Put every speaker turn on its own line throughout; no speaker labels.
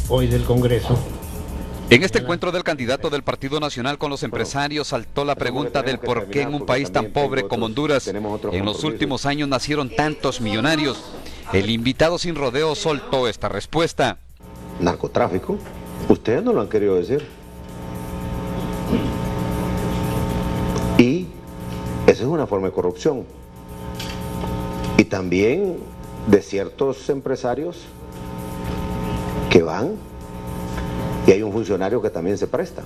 hoy del Congreso.
En este encuentro del candidato del Partido Nacional con los empresarios saltó la pregunta del por qué en un país tan pobre como Honduras en los últimos años nacieron tantos millonarios. El invitado sin rodeos soltó esta respuesta.
Narcotráfico, ustedes no lo han querido decir. Y esa es una forma de corrupción. Y también de ciertos empresarios que van y hay un funcionario que también se presta.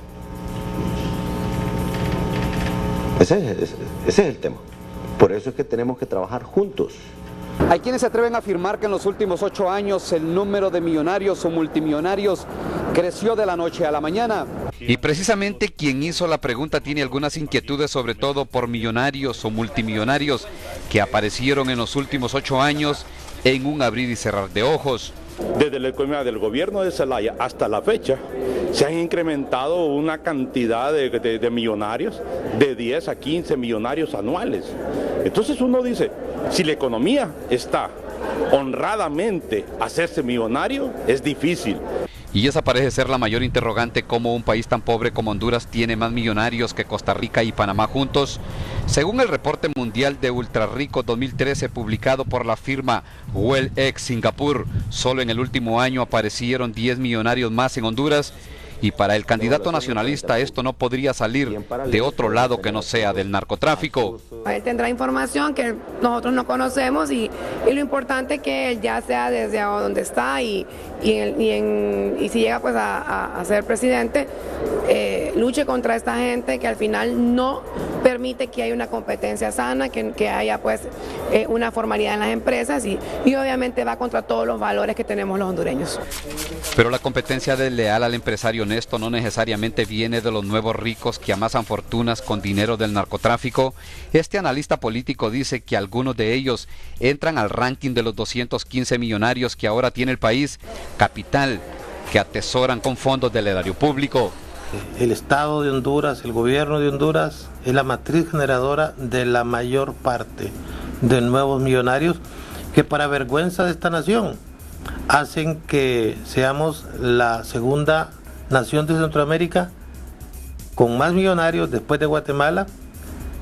Ese es el tema. Por eso es que tenemos que trabajar juntos.
Hay quienes se atreven a afirmar que en los últimos 8 años el número de millonarios o multimillonarios creció de la noche a la mañana. Y precisamente quien hizo la pregunta tiene algunas inquietudes, sobre todo por millonarios o multimillonarios que aparecieron en los últimos 8 años en un abrir y cerrar de ojos.
Desde la economía del gobierno de Zelaya hasta la fecha se han incrementado una cantidad de millonarios de 10 a 15 millonarios anuales. Entonces uno dice, si la economía está honradamente a hacerse millonario, es difícil.
Y esa parece ser la mayor interrogante, cómo un país tan pobre como Honduras tiene más millonarios que Costa Rica y Panamá juntos. Según el reporte mundial de Ultra Rico 2013 publicado por la firma WellX Singapur, solo en el último año aparecieron 10 millonarios más en Honduras. Y para el candidato nacionalista esto no podría salir de otro lado que no sea del narcotráfico.
Él tendrá información que nosotros no conocemos y lo importante es que él ya sea desde donde está y si llega pues a ser presidente, luche contra esta gente que al final no permite que haya una competencia sana, que haya pues una formalidad en las empresas y obviamente va contra todos los valores que tenemos los hondureños.
Pero la competencia desleal al empresario honesto no necesariamente viene de los nuevos ricos que amasan fortunas con dinero del narcotráfico. Este analista político dice que algunos de ellos entran al ranking de los 215 millonarios que ahora tiene el país, capital que atesoran con fondos del erario público.
El Estado de Honduras, el gobierno de Honduras es la matriz generadora de la mayor parte de nuevos millonarios que, para vergüenza de esta nación, hacen que seamos la segunda nación de Centroamérica con más millonarios después de Guatemala,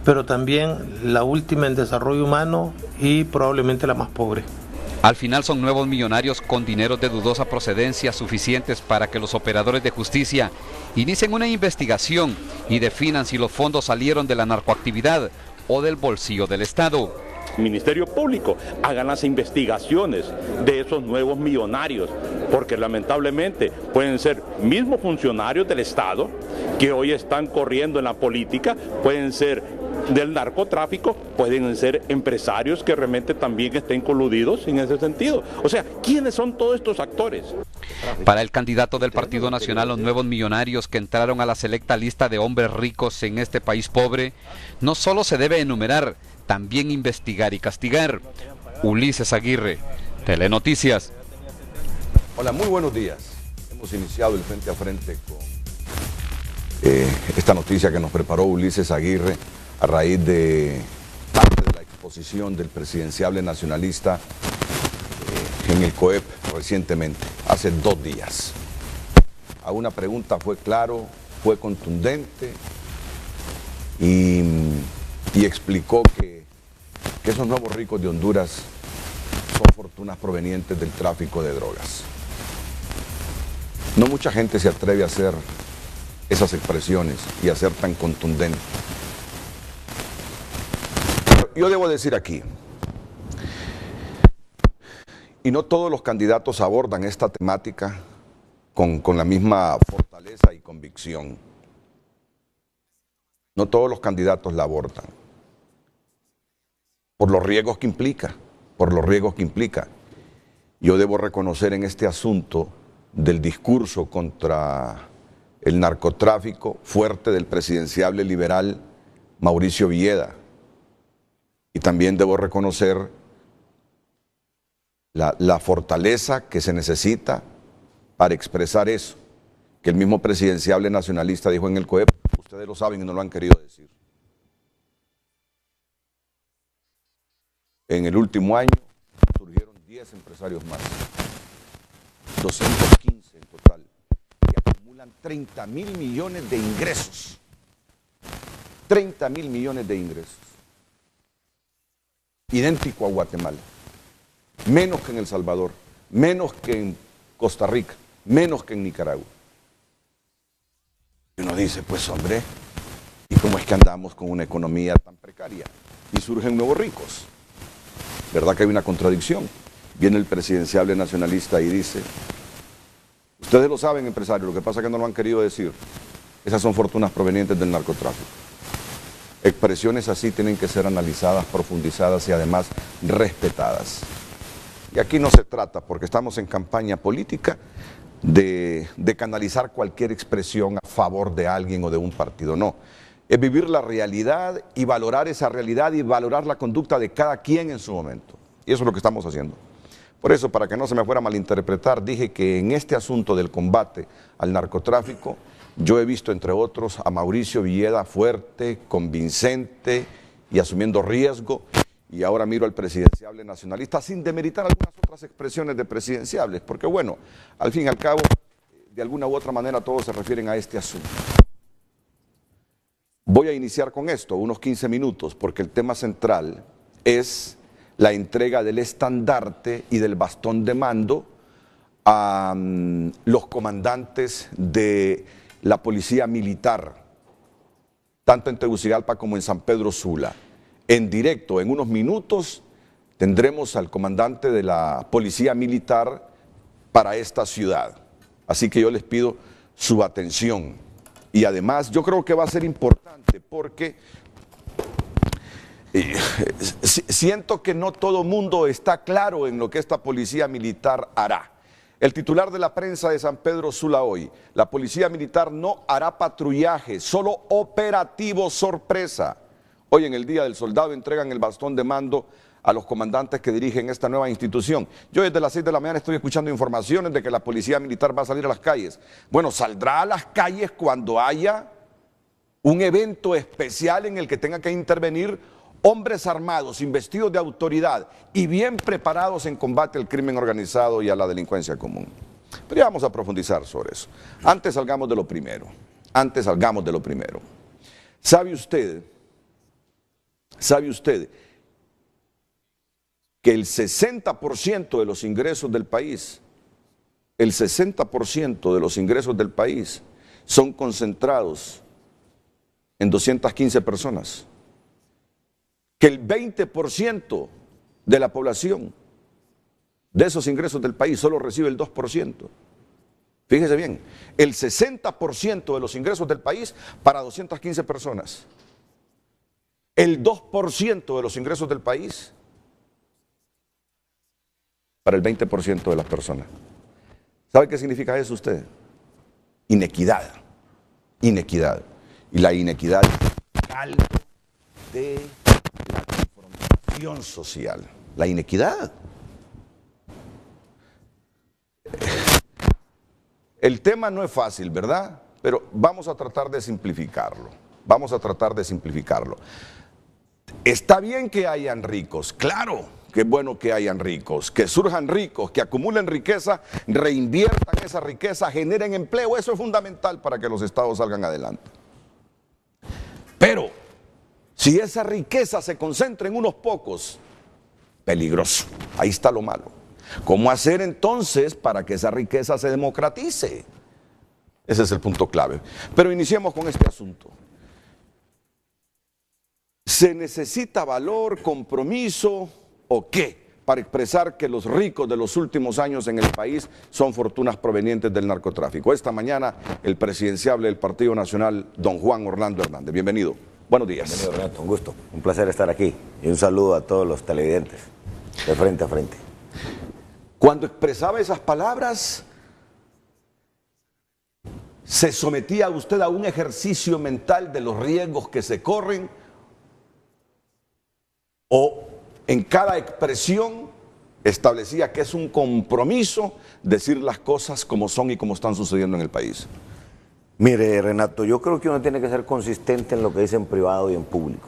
pero también la última en desarrollo humano y probablemente la más pobre.
Al final son nuevos millonarios con dineros de dudosa procedencia suficientes para que los operadores de justicia inicien una investigación y definan si los fondos salieron de la narcoactividad o del bolsillo del Estado.
Ministerio Público, hagan las investigaciones de esos nuevos millonarios, porque lamentablemente pueden ser mismos funcionarios del Estado que hoy están corriendo en la política, pueden ser del narcotráfico, pueden ser empresarios que realmente también estén coludidos en ese sentido. O sea, ¿quiénes son todos estos actores?
Para el candidato del Partido Nacional, los nuevos millonarios que entraron a la selecta lista de hombres ricos en este país pobre, no solo se debe enumerar, también investigar y castigar. Ulises Aguirre, Telenoticias.
Hola, muy buenos días. Hemos iniciado el frente a frente con esta noticia que nos preparó Ulises Aguirre a raíz de parte de la exposición del presidenciable nacionalista en el COEP recientemente, hace 2 días. A una pregunta fue claro, fue contundente y explicó que esos nuevos ricos de Honduras son fortunas provenientes del tráfico de drogas. No mucha gente se atreve a hacer esas expresiones y a ser tan contundente. Yo debo decir aquí, y no todos los candidatos abordan esta temática con la misma fortaleza y convicción. No todos los candidatos la abordan. Por los riesgos que implica, Yo debo reconocer en este asunto del discurso contra el narcotráfico fuerte del presidenciable liberal Mauricio Villeda. Y también debo reconocer la fortaleza que se necesita para expresar eso, que el mismo presidenciable nacionalista dijo en el COEP. Ustedes lo saben y no lo han querido decir. En el último año surgieron 10 empresarios más. 215 en total, que acumulan 30.000 millones de ingresos. 30.000 millones de ingresos. Idéntico a Guatemala. Menos que en El Salvador, menos que en Costa Rica, menos que en Nicaragua. Y uno dice, pues hombre, ¿y cómo es que andamos con una economía tan precaria? Y surgen nuevos ricos. ¿Verdad que hay una contradicción? Viene el presidenciable nacionalista y dice, ustedes lo saben, empresarios, lo que pasa es que no lo han querido decir. Esas son fortunas provenientes del narcotráfico. Expresiones así tienen que ser analizadas, profundizadas y además respetadas. Y aquí no se trata, porque estamos en campaña política, de canalizar cualquier expresión a favor de alguien o de un partido, no. Es vivir la realidad y valorar esa realidad y valorar la conducta de cada quien en su momento. Y eso es lo que estamos haciendo. Por eso, para que no se me fuera a malinterpretar, dije que en este asunto del combate al narcotráfico, yo he visto, entre otros, a Mauricio Villeda fuerte, convincente y asumiendo riesgo, y ahora miro al presidenciable nacionalista sin demeritar algunas otras expresiones de presidenciables, porque bueno, al fin y al cabo, de alguna u otra manera todos se refieren a este asunto. Voy a iniciar con esto, unos 15 minutos, porque el tema central es la entrega del estandarte y del bastón de mando a los comandantes de la policía militar, tanto en Tegucigalpa como en San Pedro Sula. En directo, en unos minutos, tendremos al comandante de la policía militar para esta ciudad. Así que yo les pido su atención. Y además yo creo que va a ser importante porque siento que no todo mundo está claro en lo que esta policía militar hará. El titular de la prensa de San Pedro Sula hoy, la policía militar no hará patrullaje, solo operativo sorpresa. Hoy en el Día del Soldado entregan el bastón de mando a los comandantes que dirigen esta nueva institución. Yo desde las 6 de la mañana estoy escuchando informaciones de que la policía militar va a salir a las calles. Bueno, saldrá a las calles cuando haya un evento especial en el que tenga que intervenir hombres armados, investidos de autoridad y bien preparados en combate al crimen organizado y a la delincuencia común. Pero ya vamos a profundizar sobre eso. Antes salgamos de lo primero. ¿Sabe usted que el 60% de los ingresos del país, son concentrados en 215 personas? Que el 20% de la población de esos ingresos del país solo recibe el 2%. Fíjese bien, el 60% de los ingresos del país para 215 personas. El 2% de los ingresos del país para el 20% de las personas. ¿Sabe qué significa eso usted? Inequidad. Inequidad. Y la inequidad es caldo de la confrontación social. La inequidad. El tema no es fácil, ¿verdad? Pero vamos a tratar de simplificarlo. Está bien que hayan ricos, claro que es bueno que hayan ricos, que surjan ricos, que acumulen riqueza, reinviertan esa riqueza, generen empleo, eso es fundamental para que los estados salgan adelante. Pero si esa riqueza se concentra en unos pocos, peligroso, ahí está lo malo. ¿Cómo hacer entonces para que esa riqueza se democratice? Ese es el punto clave. Pero iniciemos con este asunto. ¿Se necesita valor, compromiso o qué para expresar que los ricos de los últimos años en el país son fortunas provenientes del narcotráfico? Esta mañana el presidenciable del Partido Nacional, don Juan Orlando Hernández. Bienvenido. Buenos días.
Bienvenido, Renato. Un gusto. Un placer estar aquí. Y un saludo a todos los televidentes, de frente a frente.
Cuando expresaba esas palabras, ¿se sometía usted a un ejercicio mental de los riesgos que se corren? ¿O en cada expresión establecía que es un compromiso decir las cosas como son y como están sucediendo en el país?
Mire, Renato, yo creo que uno tiene que ser consistente en lo que dice en privado y en público.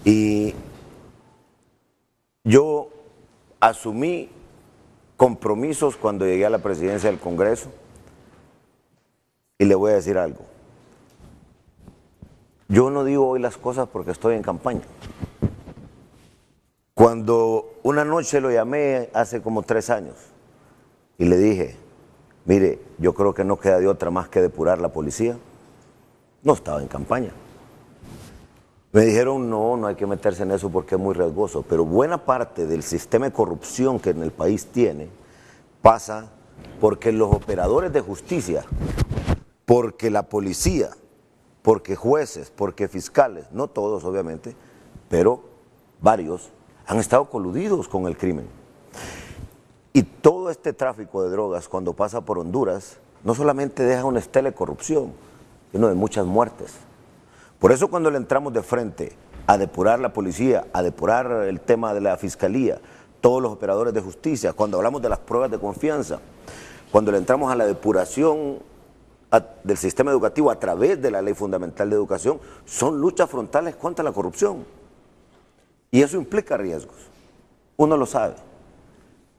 Y yo asumí compromisos cuando llegué a la presidencia del Congreso. Y le voy a decir algo. Yo no digo hoy las cosas porque estoy en campaña. Cuando una noche lo llamé hace como 3 años y le dije, mire, yo creo que no queda de otra más que depurar la policía, no estaba en campaña. Me dijeron, no hay que meterse en eso porque es muy riesgoso, pero buena parte del sistema de corrupción que en el país tiene pasa porque los operadores de justicia, porque la policía, porque jueces, porque fiscales, no todos obviamente, pero varios, han estado coludidos con el crimen. Y todo este tráfico de drogas cuando pasa por Honduras, no solamente deja una estela de corrupción, sino de muchas muertes. Por eso cuando le entramos de frente a depurar la policía, a depurar el tema de la fiscalía, todos los operadores de justicia, cuando hablamos de las pruebas de confianza, cuando le entramos a la depuración del sistema educativo a través de la Ley Fundamental de Educación, son luchas frontales contra la corrupción. Y eso implica riesgos. Uno lo sabe.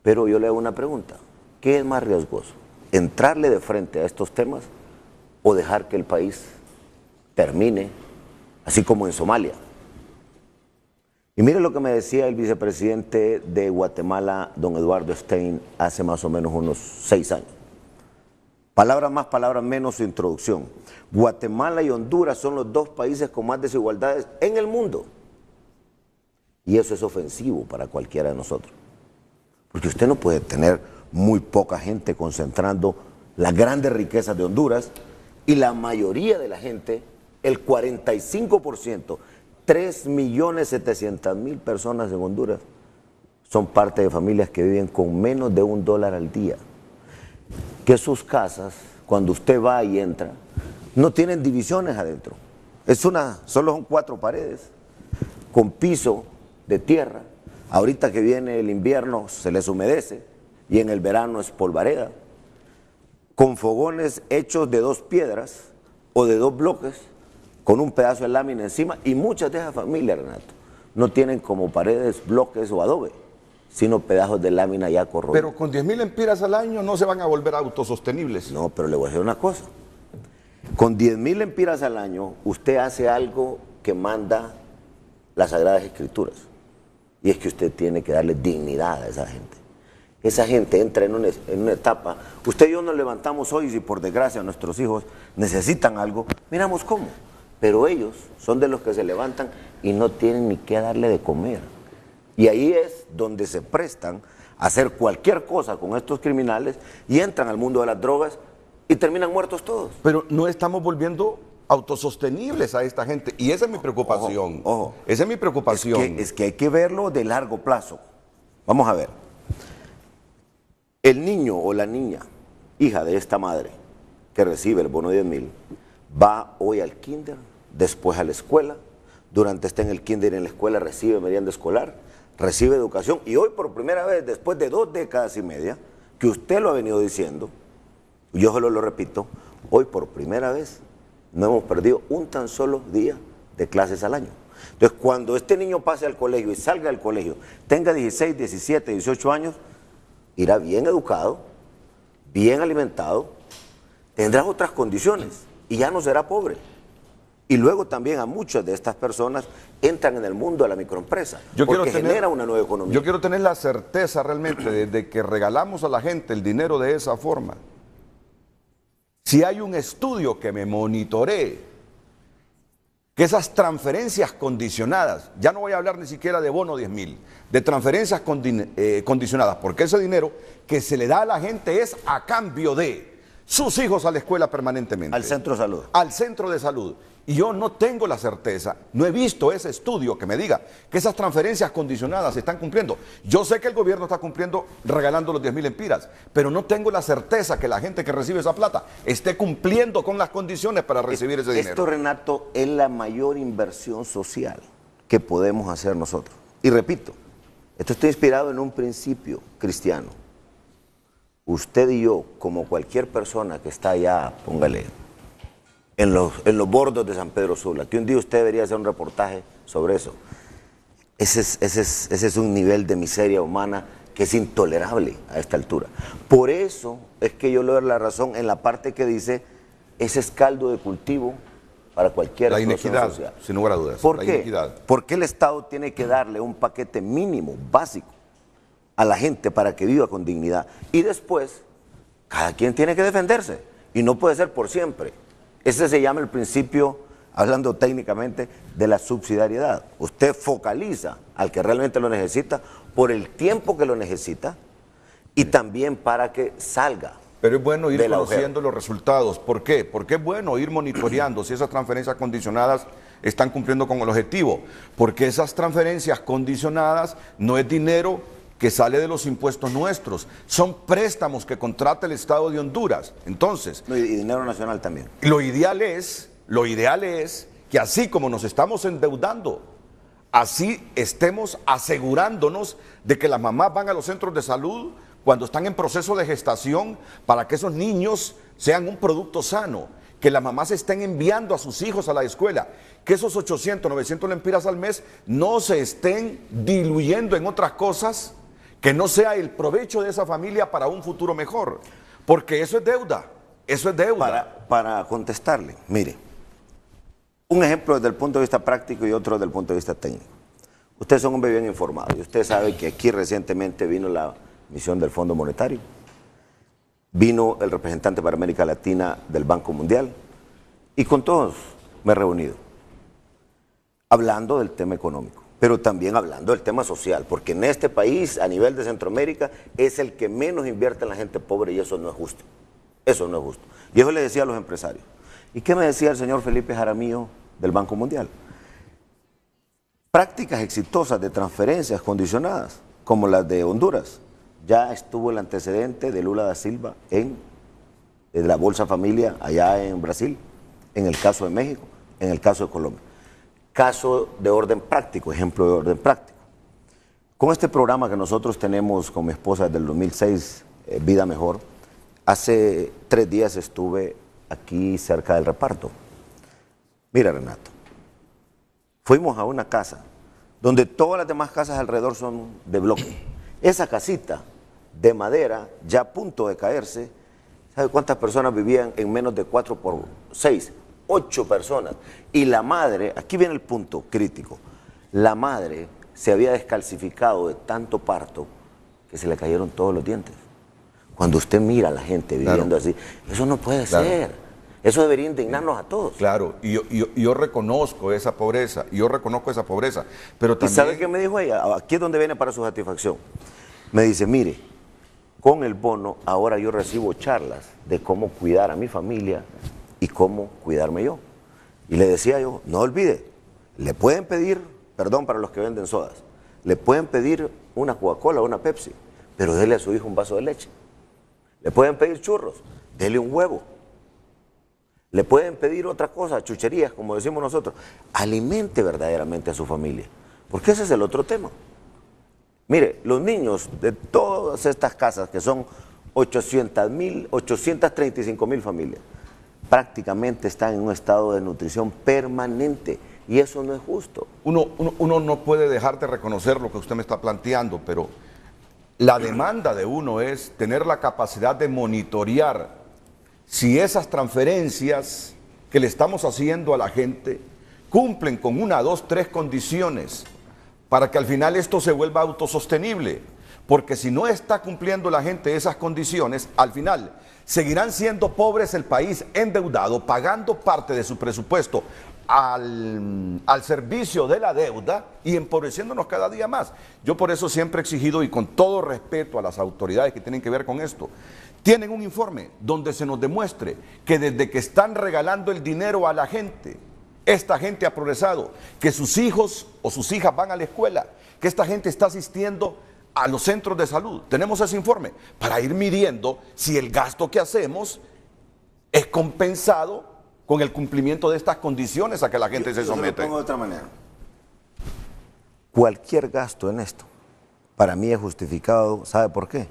Pero yo le hago una pregunta. ¿Qué es más riesgoso? ¿Entrarle de frente a estos temas o dejar que el país termine así como en Somalia? Y mire lo que me decía el vicepresidente de Guatemala, don Eduardo Stein, hace más o menos unos 6 años. Palabras más, palabras menos, su introducción. Guatemala y Honduras son los 2 países con más desigualdades en el mundo. Y eso es ofensivo para cualquiera de nosotros. Porque usted no puede tener muy poca gente concentrando las grandes riquezas de Honduras y la mayoría de la gente, el 45%, 3.700.000 personas en Honduras, son parte de familias que viven con menos de $1 al día. Que sus casas, cuando usted va y entra, no tienen divisiones adentro. Solo son 4 paredes, con piso de tierra. Ahorita que viene el invierno se les humedece y en el verano es polvareda. Con fogones hechos de 2 piedras o de 2 bloques, con un pedazo de lámina encima, y muchas de esas familias, Renato, no tienen como paredes, bloques o adobe, sino pedazos de lámina ya corroídos.
Pero con 10.000 lempiras al año no se van a volver autosostenibles.
No, pero le voy a decir una cosa. Con 10.000 lempiras al año, usted hace algo que manda las Sagradas Escrituras. Y es que usted tiene que darle dignidad a esa gente. Esa gente entra en una etapa. Usted y yo nos levantamos hoy y si por desgracia nuestros hijos necesitan algo, miramos cómo. Pero ellos son de los que se levantan y no tienen ni qué darle de comer. Y ahí es donde se prestan a hacer cualquier cosa con estos criminales y entran al mundo de las drogas y terminan muertos todos.
Pero no estamos volviendo autosostenibles a esta gente. Y esa es mi preocupación.
Ojo.
Esa es mi preocupación.
Es que hay que verlo de largo plazo. Vamos a ver. El niño o la niña, hija de esta madre, que recibe el bono de 10.000, va hoy al kinder, después a la escuela. Durante está en el kinder y en la escuela recibe merienda escolar, recibe educación. Y hoy por primera vez, después de 2 décadas y media, que usted lo ha venido diciendo, yo solo lo repito, hoy por primera vez no hemos perdido un tan solo día de clases al año. Entonces, cuando este niño pase al colegio y salga del colegio, tenga 16, 17, 18 años, irá bien educado, bien alimentado, tendrá otras condiciones y ya no será pobre. Y luego también a muchas de estas personas entran en el mundo de la microempresa, porque genera una nueva economía.
Yo quiero tener la certeza realmente de que regalamos a la gente el dinero de esa forma. Si hay un estudio que me monitoree que esas transferencias condicionadas, ya no voy a hablar ni siquiera de bono 10.000, de transferencias condicionadas, porque ese dinero que se le da a la gente es a cambio de sus hijos a la escuela permanentemente.
Al centro de salud.
Al centro de salud. Y yo no tengo la certeza, no he visto ese estudio que me diga que esas transferencias condicionadas se están cumpliendo. Yo sé que el gobierno está cumpliendo regalando los 10.000 lempiras, pero no tengo la certeza que la gente que recibe esa plata esté cumpliendo con las condiciones para recibir ese dinero.
Esto, Renato, es la mayor inversión social que podemos hacer nosotros. Y repito, esto está inspirado en un principio cristiano. Usted y yo, como cualquier persona que está allá, póngale, en los bordos de San Pedro Sula, que un día usted debería hacer un reportaje sobre eso. Ese es un nivel de miseria humana que es intolerable a esta altura. Por eso es que yo le doy la razón en la parte que dice, ese es caldo de cultivo para cualquier
La
explosión
inequidad,
social.
sin lugar a dudas.
¿Por
la
qué?
inequidad.
Porque el Estado tiene que darle un paquete mínimo, básico, a la gente para que viva con dignidad. Y después, cada quien tiene que defenderse. Y no puede ser por siempre. Ese se llama el principio, hablando técnicamente, de la subsidiariedad. Usted focaliza al que realmente lo necesita por el tiempo que lo necesita y también para que salga.
Pero es bueno ir
del
conociendo
agujero.
los resultados. ¿Por qué? Porque es bueno ir monitoreando si esas transferencias condicionadas están cumpliendo con el objetivo. Porque esas transferencias condicionadas no es dinero que sale de los impuestos nuestros, son préstamos que contrata el Estado de Honduras. Entonces,
No, y dinero nacional también.
lo ideal es que así como nos estamos endeudando, así estemos asegurándonos de que las mamás van a los centros de salud cuando están en proceso de gestación para que esos niños sean un producto sano, que las mamás estén enviando a sus hijos a la escuela, que esos 800, 900 lempiras al mes no se estén diluyendo en otras cosas, que no sea el provecho de esa familia para un futuro mejor, porque eso es deuda, eso es deuda.
Para contestarle, mire, un ejemplo desde el punto de vista práctico y otro desde el punto de vista técnico. Ustedes son un hombre bien informado y usted sabe que aquí recientemente vino la misión del Fondo Monetario, vino el representante para América Latina del Banco Mundial y con todos me he reunido, hablando del tema económico, pero también hablando del tema social, porque en este país, a nivel de Centroamérica, es el que menos invierte en la gente pobre y eso no es justo. Eso no es justo. Y eso le decía a los empresarios. ¿Y qué me decía el señor Felipe Jaramillo del Banco Mundial? Prácticas exitosas de transferencias condicionadas, como las de Honduras. Ya estuvo el antecedente de Lula da Silva en la Bolsa Familia allá en Brasil, en el caso de México, en el caso de Colombia. Caso de orden práctico, ejemplo de orden práctico. Con este programa que nosotros tenemos con mi esposa desde el 2006, Vida Mejor, hace 3 días estuve aquí cerca del reparto. Mira, Renato, fuimos a una casa donde todas las demás casas alrededor son de bloque. Esa casita de madera, ya a punto de caerse, ¿sabe cuántas personas vivían en menos de 4 por 6? 8 personas. Y la madre, aquí viene el punto crítico, la madre se había descalcificado de tanto parto que se le cayeron todos los dientes. Cuando usted mira a la gente viviendo así, eso no puede ser. Eso debería indignarnos a todos.
Claro, y yo reconozco esa pobreza, pero también...
¿Y sabe qué me dijo ella? Aquí es donde viene para su satisfacción. Me dice, mire, con el bono ahora yo recibo charlas de cómo cuidar a mi familia y cómo cuidarme yo. Y le decía yo, no olvide, le pueden pedir, perdón para los que venden sodas, le pueden pedir una Coca-Cola o una Pepsi, pero dele a su hijo un vaso de leche. Le pueden pedir churros, dele un huevo. Le pueden pedir otra cosa, chucherías, como decimos nosotros. Alimente verdaderamente a su familia, porque ese es el otro tema. Mire, los niños de todas estas casas, que son 835,000 familias, prácticamente están en un estado de nutrición permanente, y eso no es justo.
Uno no puede dejar de reconocer lo que usted me está planteando, pero la demanda de uno es tener la capacidad de monitorear si esas transferencias que le estamos haciendo a la gente cumplen con 1, 2, 3 condiciones para que al final esto se vuelva autosostenible. Porque si no está cumpliendo la gente esas condiciones, al final seguirán siendo pobres el país, endeudado, pagando parte de su presupuesto al servicio de la deuda y empobreciéndonos cada día más. Yo por eso siempre he exigido, y con todo respeto a las autoridades que tienen que ver con esto, tienen un informe donde se nos demuestre que desde que están regalando el dinero a la gente, esta gente ha progresado, que sus hijos o sus hijas van a la escuela, que esta gente está asistiendo a los centros de salud. Tenemos ese informe para ir midiendo si el gasto que hacemos es compensado con el cumplimiento de estas condiciones a que la gente se somete.
Yo lo pongo de otra manera. Cualquier gasto en esto, para mí es justificado. ¿Sabe por qué?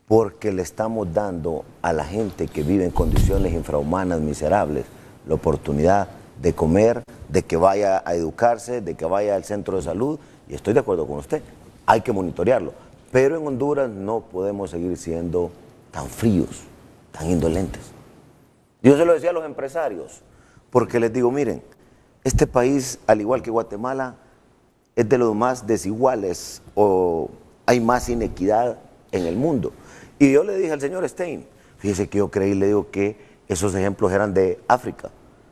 Porque le estamos dando a la gente que vive en condiciones infrahumanas, miserables, la oportunidad de comer, de que vaya a educarse, de que vaya al centro de salud, y estoy de acuerdo con usted, hay que monitorearlo, Pero en Honduras no podemos seguir siendo tan fríos, tan indolentes. Yo se lo decía a los empresarios, porque les digo, miren, este país, al igual que Guatemala, es de los más desiguales o hay más inequidad en el mundo. Y yo le dije al señor Stein, fíjese que yo creí, le digo que esos ejemplos eran de África.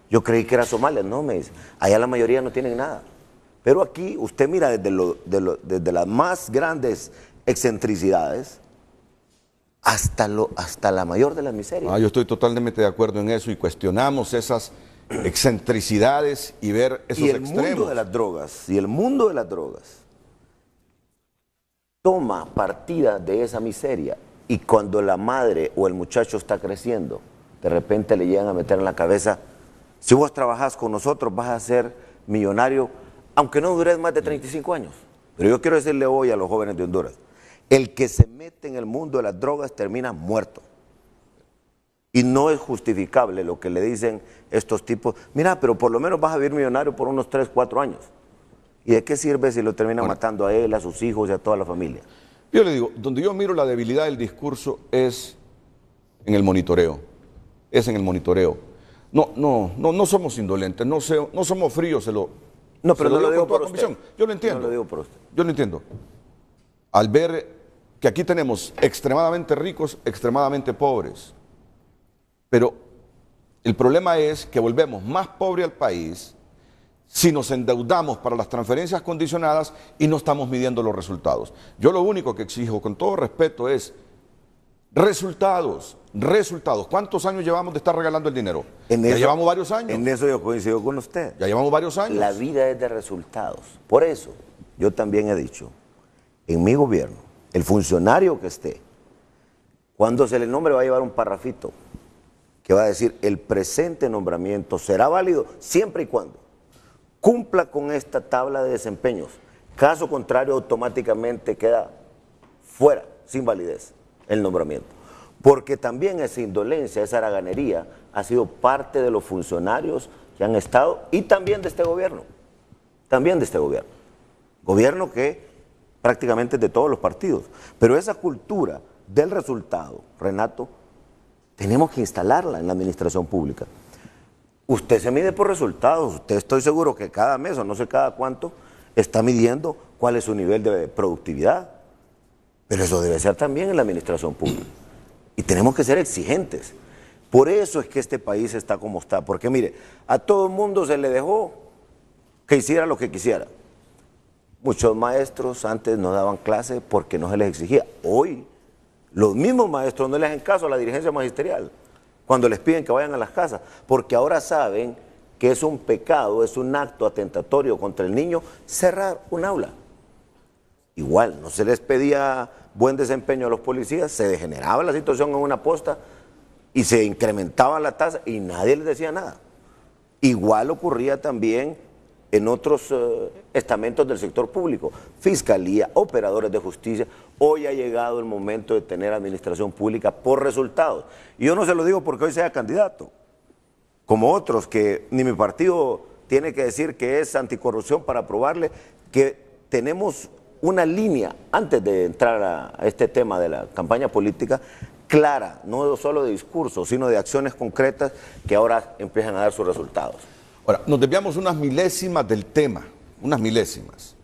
Yo creí que era Somalia, no, me dice, allá la mayoría no tienen nada. Pero aquí usted mira desde las más grandes excentricidades hasta la mayor de las miserias.
Yo estoy totalmente de acuerdo en eso y cuestionamos esas excentricidades y ver esos extremos.
Y el mundo de las drogas toma partida de esa miseria y cuando la madre o el muchacho está creciendo, de repente le llegan a meter en la cabeza, si vos trabajás con nosotros vas a ser millonario, aunque no dures más de 35 años. Pero yo quiero decirle hoy a los jóvenes de Honduras, el que se mete en el mundo de las drogas termina muerto. Y no es justificable lo que le dicen estos tipos. Mira, pero por lo menos vas a vivir millonario por unos 3, 4 años. ¿Y de qué sirve si lo terminan matando a él, a sus hijos y a toda la familia?
Yo le digo, donde yo miro la debilidad del discurso es en el monitoreo. Es en el monitoreo. No somos indolentes, no somos fríos,
No, pero no lo digo por usted.
Yo lo entiendo.
No lo digo por usted.
Yo lo entiendo. Al ver que aquí tenemos extremadamente ricos, extremadamente pobres. Pero el problema es que volvemos más pobre al país si nos endeudamos para las transferencias condicionadas y no estamos midiendo los resultados. Yo lo único que exijo, con todo respeto, es resultados. ¿Cuántos años llevamos de estar regalando el dinero? Ya llevamos varios años.
En eso yo coincido con usted.
Ya llevamos varios años.
La vida es de resultados. Por eso, yo también he dicho, en mi gobierno, el funcionario que esté, cuando se le nombre va a llevar un parrafito que va a decir, el presente nombramiento será válido siempre y cuando cumpla con esta tabla de desempeños. Caso contrario, automáticamente queda fuera, sin validez, el nombramiento. Porque también esa indolencia, esa haraganería, ha sido parte de los funcionarios que han estado, y también de este gobierno. Gobierno que prácticamente es de todos los partidos. Pero esa cultura del resultado, Renato, tenemos que instalarla en la administración pública. Usted se mide por resultados, usted estoy seguro que cada mes o no sé cada cuánto está midiendo cuál es su nivel de productividad. Pero eso debe ser también en la administración pública. Y tenemos que ser exigentes. Por eso es que este país está como está. Porque mire, a todo el mundo se le dejó que hiciera lo que quisiera. Muchos maestros antes no daban clase porque no se les exigía. Hoy, los mismos maestros no le hacen caso a la dirigencia magisterial cuando les piden que vayan a las casas, porque ahora saben que es un pecado, es un acto atentatorio contra el niño cerrar un aula. Igual, no se les pedía buen desempeño a los policías, se degeneraba la situación en una posta y se incrementaba la tasa y nadie les decía nada. Igual ocurría también en otros estamentos del sector público, fiscalía, operadores de justicia. Hoy ha llegado el momento de tener administración pública por resultados. Y yo no se lo digo porque hoy sea candidato, como otros que ni mi partido tiene que decir que es anticorrupción para probarle que tenemos una línea, antes de entrar a este tema de la campaña política, clara, no solo de discurso, sino de acciones concretas que ahora empiezan a dar sus resultados.
Ahora, nos desviamos unas milésimas del tema, unas milésimas.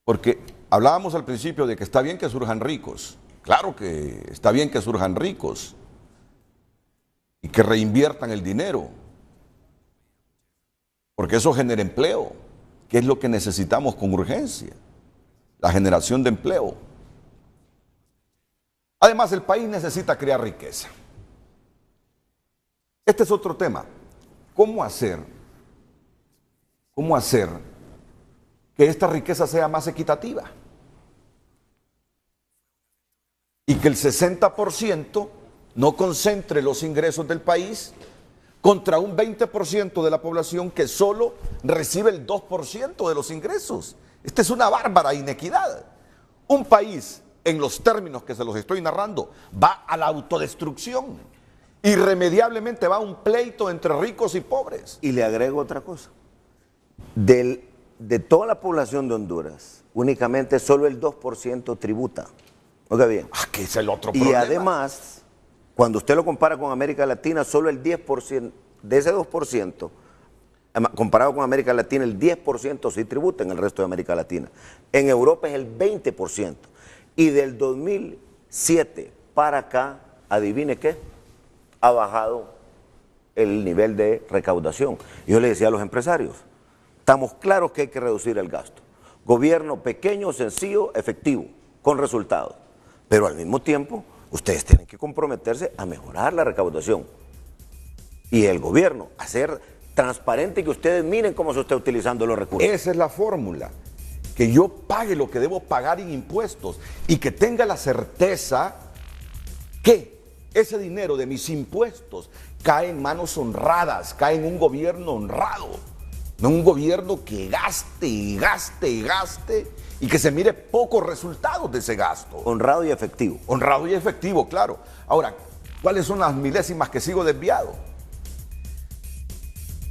Porque hablábamos al principio de que está bien que surjan ricos. Claro que está bien que surjan ricos y que reinviertan el dinero, porque eso genera empleo, que es lo que necesitamos con urgencia, la generación de empleo. Además, el país necesita crear riqueza. Este es otro tema. ¿Cómo hacer que esta riqueza sea más equitativa? Y que el 60% no concentre los ingresos del país contra un 20% de la población que solo recibe el 2% de los ingresos. Esta es una bárbara inequidad. Un país, en los términos que se los estoy narrando, va a la autodestrucción. Irremediablemente va a un pleito entre ricos y pobres.
Y le agrego otra cosa. Del de toda la población de Honduras, únicamente solo el 2% tributa. Oiga bien.
Que es el otro
Y
problema.
además, cuando usted lo compara con América Latina, solo el 10%, de ese 2%, comparado con América Latina, el 10% sí tributa en el resto de América Latina. En Europa es el 20%. Y del 2007 para acá, adivine qué, ha bajado el nivel de recaudación. Yo le decía a los empresarios, estamos claros que hay que reducir el gasto. Gobierno pequeño, sencillo, efectivo, con resultados. Pero al mismo tiempo, ustedes tienen que comprometerse a mejorar la recaudación. Y el gobierno, hacer transparente que ustedes miren cómo se está utilizando los recursos.
Esa es la fórmula. Que yo pague lo que debo pagar en impuestos y que tenga la certeza que ese dinero de mis impuestos cae en manos honradas, cae en un gobierno honrado, no un gobierno que gaste y gaste y gaste y que se mire pocos resultados de ese gasto.
Honrado y efectivo.
Honrado y efectivo, claro. Ahora, ¿cuáles son las milésimas que sigo desviado?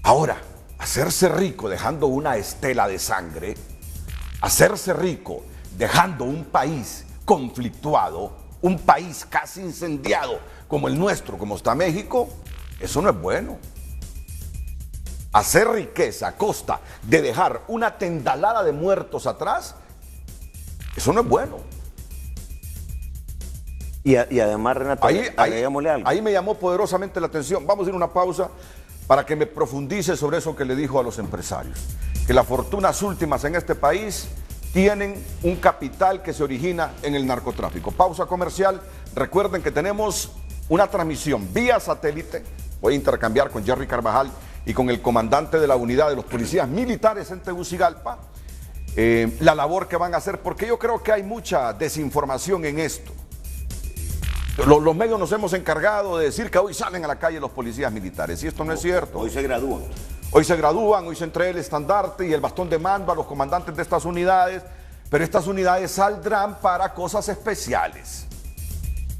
Ahora, hacerse rico dejando una estela de sangre, hacerse rico dejando un país conflictuado, un país casi incendiado como el nuestro, como está México, eso no es bueno. Hacer riqueza a costa de dejar una tendalada de muertos atrás, eso no es bueno.
Y además, Renato, agregámosle algo.
Ahí me llamó poderosamente la atención. Vamos a ir a una pausa para que me profundice sobre eso que le dijo a los empresarios. Que las fortunas últimas en este país tienen un capital que se origina en el narcotráfico. Pausa comercial. Recuerden que tenemos una transmisión vía satélite. Voy a intercambiar con Jerry Carvajal y con el comandante de la unidad de los policías militares en Tegucigalpa la labor que van a hacer, porque yo creo que hay mucha desinformación en esto. Los medios nos hemos encargado de decir que hoy salen a la calle los policías militares, y esto no es cierto.
Hoy se gradúan.
Hoy se gradúan, hoy se entrega el estandarte y el bastón de mando a los comandantes de estas unidades, pero estas unidades saldrán para cosas especiales.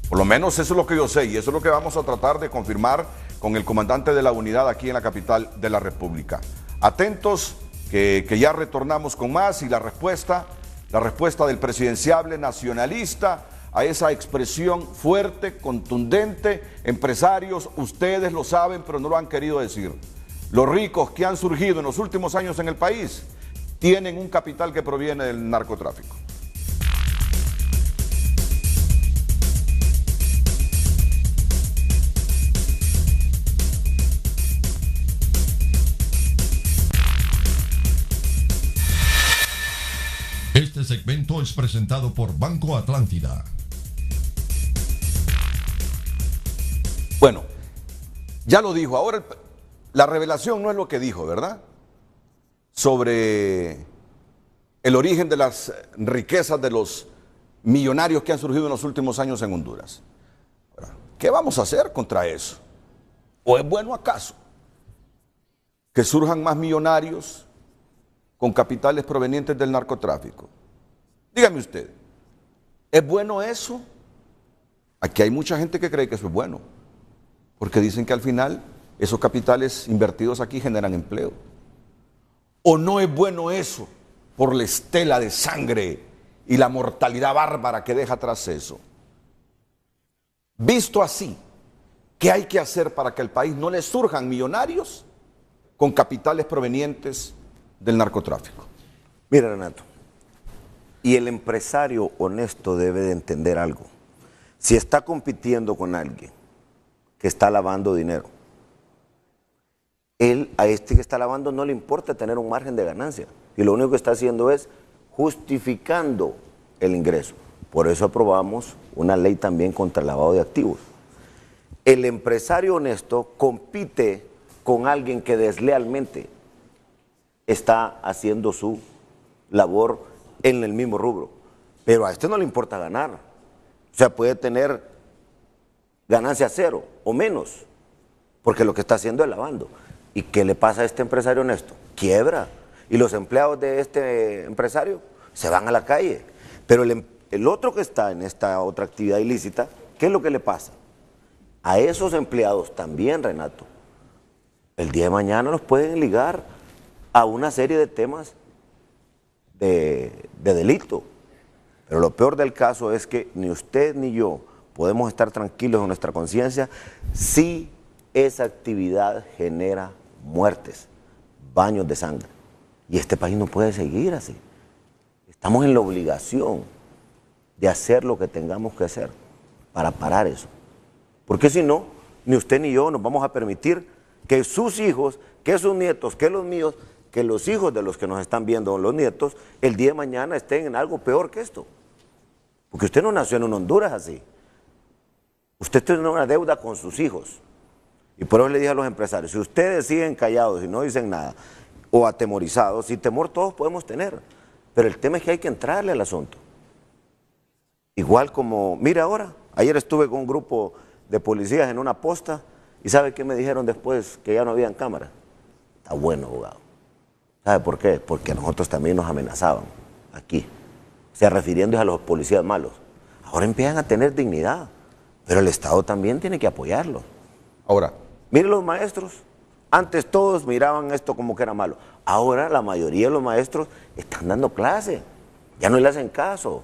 Por lo menos eso es lo que yo sé y eso es lo que vamos a tratar de confirmar con el comandante de la unidad aquí en la capital de la República. Atentos que ya retornamos con más y la respuesta del presidenciable nacionalista a esa expresión fuerte, contundente. Empresarios, ustedes lo saben, pero no lo han querido decir. Los ricos que han surgido en los últimos años en el país tienen un capital que proviene del narcotráfico.
Este segmento es presentado por Banco Atlántida.
Bueno, ya lo dijo, ahora la revelación no es lo que dijo, ¿verdad? Sobre el origen de las riquezas de los millonarios que han surgido en los últimos años en Honduras. ¿Qué vamos a hacer contra eso? ¿O es bueno acaso que surjan más millonarios con capitales provenientes del narcotráfico? Dígame usted, ¿es bueno eso? Aquí hay mucha gente que cree que eso es bueno, porque dicen que al final esos capitales invertidos aquí generan empleo. ¿O no es bueno eso por la estela de sangre y la mortalidad bárbara que deja tras eso? Visto así, ¿qué hay que hacer para que al país no le surjan millonarios con capitales provenientes del narcotráfico?
Mira, Renato, y el empresario honesto debe de entender algo. Si está compitiendo con alguien que está lavando dinero, a este que está lavando no le importa tener un margen de ganancia, y lo único que está haciendo es justificando el ingreso. Por eso aprobamos una ley también contra el lavado de activos. El empresario honesto compite con alguien que deslealmente está haciendo su labor en el mismo rubro, pero a este no le importa ganar. O sea, puede tener ganancia cero o menos, porque lo que está haciendo es lavando. ¿Y qué le pasa a este empresario honesto? Quiebra. Y los empleados de este empresario se van a la calle. Pero el otro que está en esta otra actividad ilícita, ¿qué es lo que le pasa? A esos empleados también, Renato, el día de mañana los pueden ligar a una serie de temas de delito. Pero lo peor del caso es que ni usted ni yo podemos estar tranquilos en nuestra conciencia si esa actividad genera muertes, baños de sangre. Y este país no puede seguir así. Estamos en la obligación de hacer lo que tengamos que hacer para parar eso. Porque si no, ni usted ni yo nos vamos a permitir que sus hijos, que sus nietos, que los míos, que los hijos de los que nos están viendo, los nietos, el día de mañana estén en algo peor que esto. Porque usted no nació en un Honduras así. Usted tiene una deuda con sus hijos. Y por eso le dije a los empresarios, si ustedes siguen callados y no dicen nada, o atemorizados, sin temor todos podemos tener. Pero el tema es que hay que entrarle al asunto. Igual como, mire ahora, ayer estuve con un grupo de policías en una posta y ¿sabe qué me dijeron después? Que ya no habían cámaras. Está bueno, abogado. ¿Sabe por qué? Porque a nosotros también nos amenazaban aquí. O sea, refiriéndose a los policías malos. Ahora empiezan a tener dignidad, pero el Estado también tiene que apoyarlos.
Ahora,
mire los maestros. Antes todos miraban esto como que era malo. Ahora la mayoría de los maestros están dando clase. Ya no le hacen caso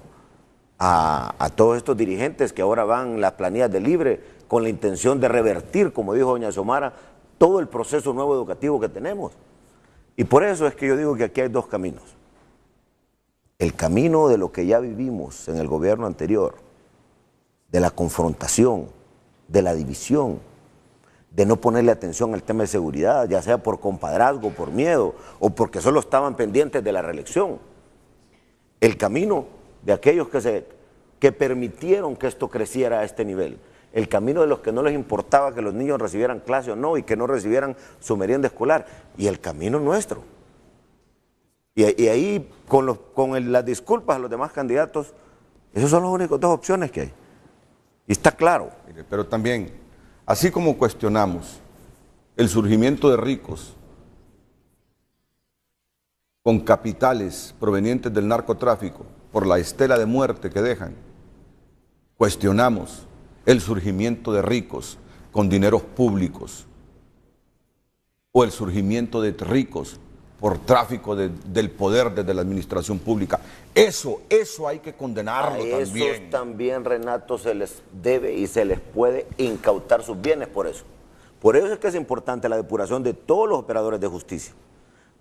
a todos estos dirigentes que ahora van las planillas de libre con la intención de revertir, como dijo doña Xiomara, todo el proceso nuevo educativo que tenemos. Y por eso es que yo digo que aquí hay dos caminos. El camino de lo que ya vivimos en el gobierno anterior, de la confrontación, de la división, de no ponerle atención al tema de seguridad, ya sea por compadrazgo, por miedo, o porque solo estaban pendientes de la reelección. El camino de aquellos que permitieron que esto creciera a este nivel. El camino de los que no les importaba que los niños recibieran clase o no y que no recibieran su merienda escolar. Y el camino nuestro. Y ahí, con las disculpas a los demás candidatos, esas son las únicas dos opciones que hay. Y está claro.
Mire, pero también, así como cuestionamos el surgimiento de ricos con capitales provenientes del narcotráfico por la estela de muerte que dejan, cuestionamos el surgimiento de ricos con dineros públicos o el surgimiento de ricos por tráfico del poder desde la administración pública. Eso hay que condenarlo también.
A esos también, Renato, se les debe y se les puede incautar sus bienes por eso. Por eso es que es importante la depuración de todos los operadores de justicia.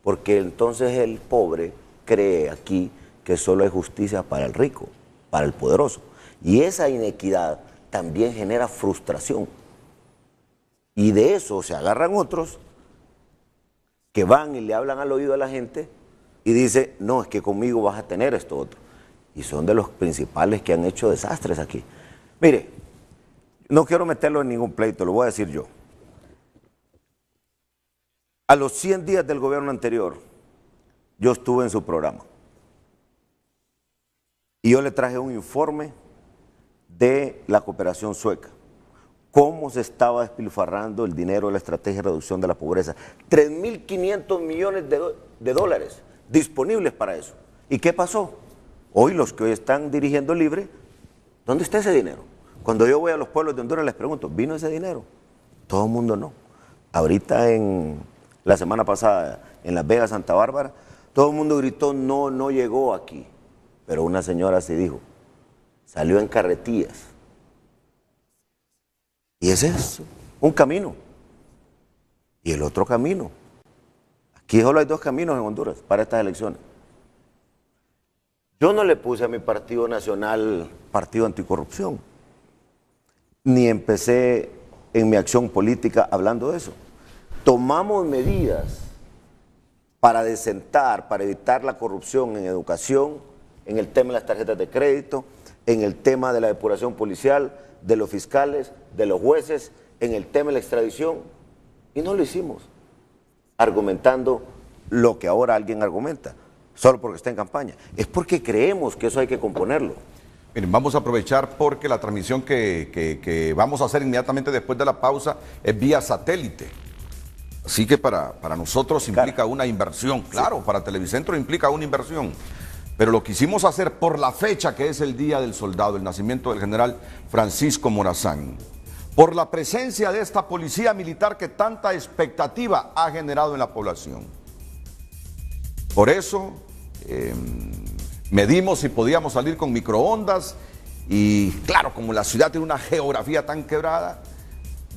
Porque entonces el pobre cree aquí que solo hay justicia para el rico, para el poderoso. Y esa inequidad también genera frustración. Y de eso se agarran otros que van y le hablan al oído a la gente y dice, no, es que conmigo vas a tener esto otro. Y son de los principales que han hecho desastres aquí. Mire, no quiero meterlo en ningún pleito, lo voy a decir yo. A los 100 días del gobierno anterior, yo estuve en su programa. Y yo le traje un informe de la cooperación sueca. Cómo se estaba despilfarrando el dinero de la estrategia de reducción de la pobreza. 3.500 millones de dólares disponibles para eso. ¿Y qué pasó? Hoy los que hoy están dirigiendo Libre, ¿dónde está ese dinero? Cuando yo voy a los pueblos de Honduras les pregunto, ¿vino ese dinero? Todo el mundo no. Ahorita la semana pasada en Las Vegas, Santa Bárbara, todo el mundo gritó, no, no llegó aquí. Pero una señora se dijo, salió en carretillas. Y ese es un camino. Y el otro camino. Aquí solo hay dos caminos en Honduras para estas elecciones. Yo no le puse a mi partido nacional Partido Anticorrupción. Ni empecé en mi acción política hablando de eso. Tomamos medidas para desentar, para evitar la corrupción en educación, en el tema de las tarjetas de crédito, en el tema de la depuración policial, de los fiscales, de los jueces, en el tema de la extradición. Y no lo hicimos, argumentando lo que ahora alguien argumenta, solo porque está en campaña. Es porque creemos que eso hay que componerlo.
Miren, vamos a aprovechar porque la transmisión que vamos a hacer inmediatamente después de la pausa es vía satélite. Así que para nosotros implica una inversión. Claro, para Televicentro implica una inversión. Pero lo quisimos hacer por la fecha que es el Día del Soldado, el nacimiento del general Francisco Morazán. Por la presencia de esta policía militar que tanta expectativa ha generado en la población. Por eso medimos si podíamos salir con microondas y claro, como la ciudad tiene una geografía tan quebrada,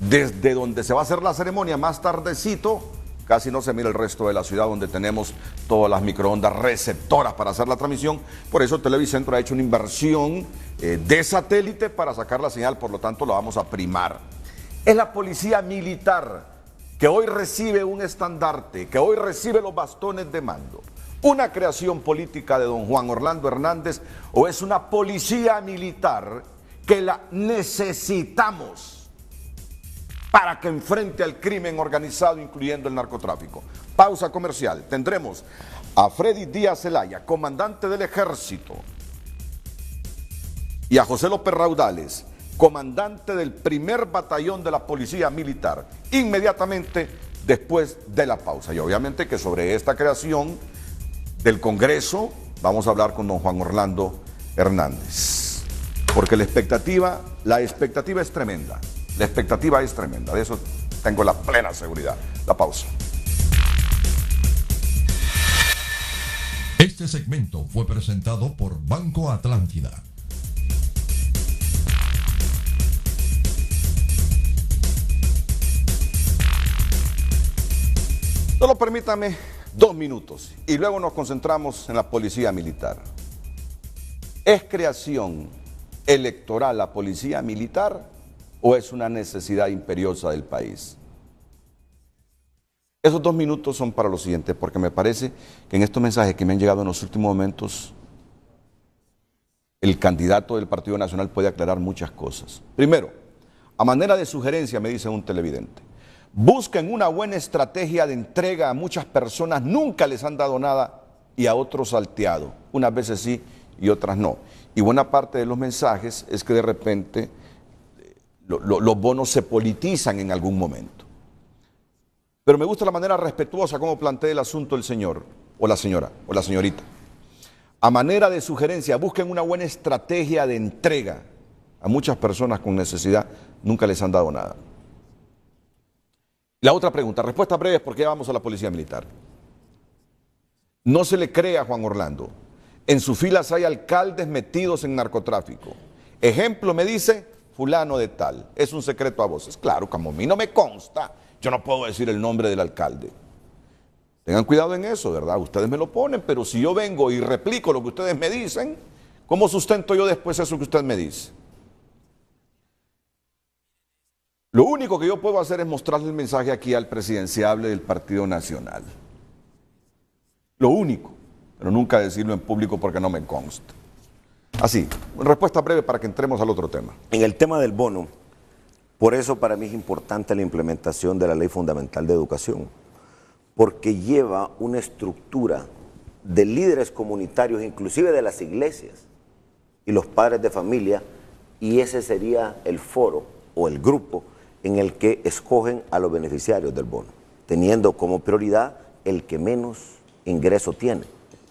desde donde se va a hacer la ceremonia más tardecito, casi no se mira el resto de la ciudad donde tenemos todas las microondas receptoras para hacer la transmisión. Por eso Televicentro ha hecho una inversión de satélite para sacar la señal, por lo tanto la vamos a primar. Es la policía militar que hoy recibe un estandarte, que hoy recibe los bastones de mando. ¿Una creación política de don Juan Orlando Hernández o es una policía militar que la necesitamos para que enfrente al crimen organizado, incluyendo el narcotráfico? Pausa comercial. Tendremos a Freddy Díaz Zelaya, comandante del Ejército, y a José López Raudales, comandante del primer batallón de la Policía Militar, inmediatamente después de la pausa. Y obviamente que sobre esta creación del Congreso vamos a hablar con don Juan Orlando Hernández, porque la expectativa es tremenda. La expectativa es tremenda, de eso tengo la plena seguridad. La pausa.
Este segmento fue presentado por Banco Atlántida.
Solo permítame 2 minutos y luego nos concentramos en la policía militar. ¿Es creación electoral la policía militar o es una necesidad imperiosa del país? Esos 2 minutos son para lo siguiente, porque me parece que en estos mensajes que me han llegado en los últimos momentos, el candidato del Partido Nacional puede aclarar muchas cosas. Primero, a manera de sugerencia, me dice un televidente, busquen una buena estrategia de entrega. A muchas personas nunca les han dado nada y a otros salteado. Unas veces sí y otras no. Y buena parte de los mensajes es que de repente los bonos se politizan en algún momento. Pero me gusta la manera respetuosa como plantea el asunto el señor, o la señora, o la señorita. A manera de sugerencia, busquen una buena estrategia de entrega. A muchas personas con necesidad nunca les han dado nada. La otra pregunta, respuesta breve, porque ya vamos a la policía militar. No se le cree a Juan Orlando. En sus filas hay alcaldes metidos en narcotráfico. Ejemplo, me dice fulano de tal. Es un secreto a voces. Claro, como a mí no me consta, yo no puedo decir el nombre del alcalde. Tengan cuidado en eso, ¿verdad? Ustedes me lo ponen, pero si yo vengo y replico lo que ustedes me dicen, ¿cómo sustento yo después eso que usted me dice? Lo único que yo puedo hacer es mostrarle el mensaje aquí al presidenciable del Partido Nacional. Lo único, pero nunca decirlo en público porque no me consta. Así, respuesta breve para que entremos al otro tema.
En el tema del bono, por eso para mí es importante la implementación de la Ley Fundamental de Educación, porque lleva una estructura de líderes comunitarios, inclusive de las iglesias y los padres de familia, y ese sería el foro o el grupo en el que escogen a los beneficiarios del bono, teniendo como prioridad el que menos ingreso tiene,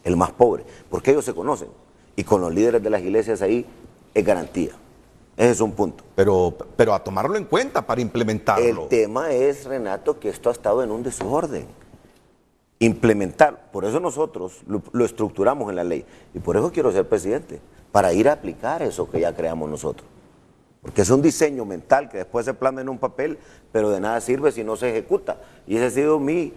el más pobre, porque ellos se conocen, y con los líderes de las iglesias ahí es garantía. Ese es un punto.
Pero a tomarlo en cuenta para implementarlo.
El tema es, Renato, que esto ha estado en un desorden. Implementar, por eso nosotros lo estructuramos en la ley, y por eso quiero ser presidente, para ir a aplicar eso que ya creamos nosotros. Porque es un diseño mental que después se plasma en un papel, pero de nada sirve si no se ejecuta. Y esa ha sido mi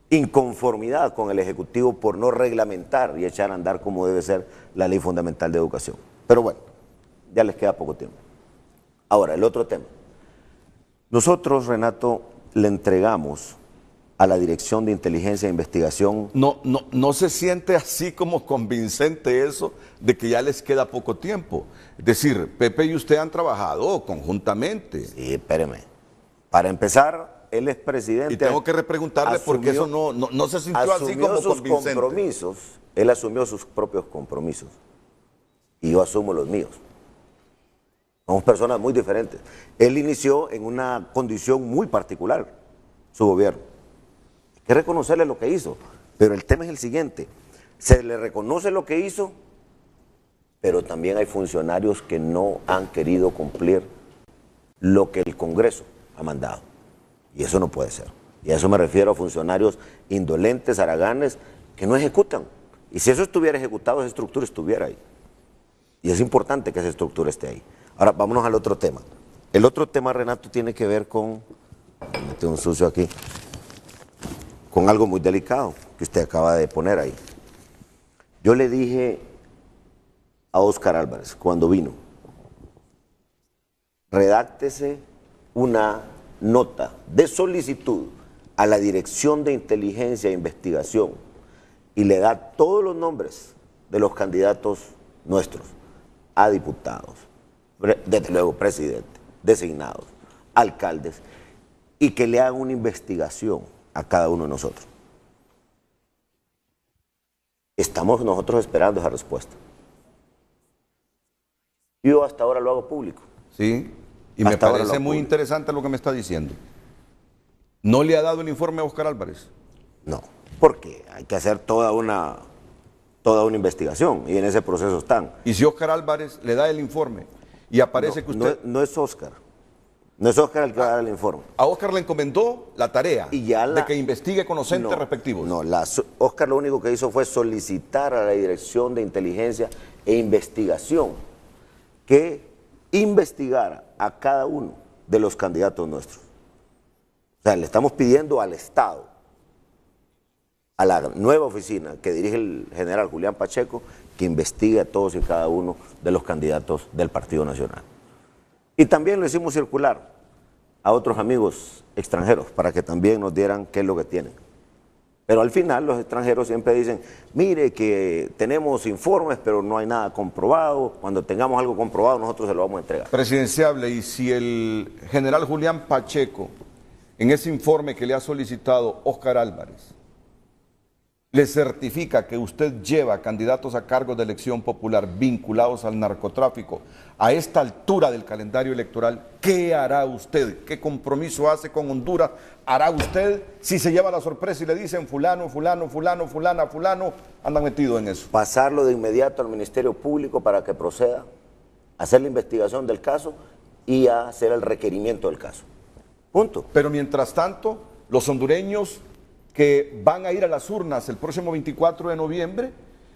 inconformidad con el Ejecutivo por no reglamentar y echar a andar como debe ser la Ley Fundamental de Educación. Pero bueno, ya les queda poco tiempo. Ahora, el otro tema. Nosotros, Renato, le entregamos a la Dirección de Inteligencia e Investigación.
No se siente así como convincente eso de que ya les queda poco tiempo. Es decir, Pepe y usted han trabajado conjuntamente.
Sí, espéreme. Para empezar, él es presidente.
Y tengo que repreguntarle porque eso no se sintió así como convincente.
Compromisos, él asumió sus propios compromisos y yo asumo los míos. Somos personas muy diferentes. Él inició en una condición muy particular, su gobierno. Hay que reconocerle lo que hizo, pero el tema es el siguiente. Se le reconoce lo que hizo, pero también hay funcionarios que no han querido cumplir lo que el Congreso ha mandado. Y eso no puede ser. Y a eso me refiero a funcionarios indolentes, haraganes, que no ejecutan. Y si eso estuviera ejecutado, esa estructura estuviera ahí. Y es importante que esa estructura esté ahí. Ahora, vámonos al otro tema. El otro tema, Renato, tiene que ver con, metí un sucio aquí, con algo muy delicado que usted acaba de poner ahí. Yo le dije a Óscar Álvarez, cuando vino, redáctese una nota de solicitud a la Dirección de Inteligencia e Investigación y le da todos los nombres de los candidatos nuestros a diputados, desde luego presidente, designados, alcaldes, y que le hagan una investigación a cada uno de nosotros. Estamos nosotros esperando esa respuesta. Yo hasta ahora lo hago público.
Sí, y me parece muy interesante lo que me está diciendo. ¿No le ha dado el informe a Óscar Álvarez?
No, porque hay que hacer toda una investigación y en ese proceso están.
Y si Óscar Álvarez le da el informe y aparece que usted...
No es Óscar. No es Óscar el que va a dar el informe.
A Óscar le encomendó la tarea de que investigue con los entes respectivos.
No, Óscar lo único que hizo fue solicitar a la Dirección de Inteligencia e Investigación que investigara a cada uno de los candidatos nuestros. O sea, le estamos pidiendo al Estado, a la nueva oficina que dirige el general Julián Pacheco, que investigue a todos y cada uno de los candidatos del Partido Nacional. Y también lo hicimos circular a otros amigos extranjeros para que también nos dieran qué es lo que tienen. Pero al final los extranjeros siempre dicen, mire que tenemos informes pero no hay nada comprobado, cuando tengamos algo comprobado nosotros se lo vamos a entregar.
Presidenciable, y si el general Julián Pacheco, en ese informe que le ha solicitado Óscar Álvarez, le certifica que usted lleva candidatos a cargos de elección popular vinculados al narcotráfico a esta altura del calendario electoral, ¿qué hará usted? ¿Qué compromiso hace con Honduras? ¿Hará usted si se lleva la sorpresa y le dicen fulano, fulano, fulano, fulana, fulano, andan metidos en eso?
Pasarlo de inmediato al Ministerio Público para que proceda a hacer la investigación del caso y a hacer el requerimiento del caso. Punto.
Pero mientras tanto, los hondureños que van a ir a las urnas el próximo 24 de noviembre,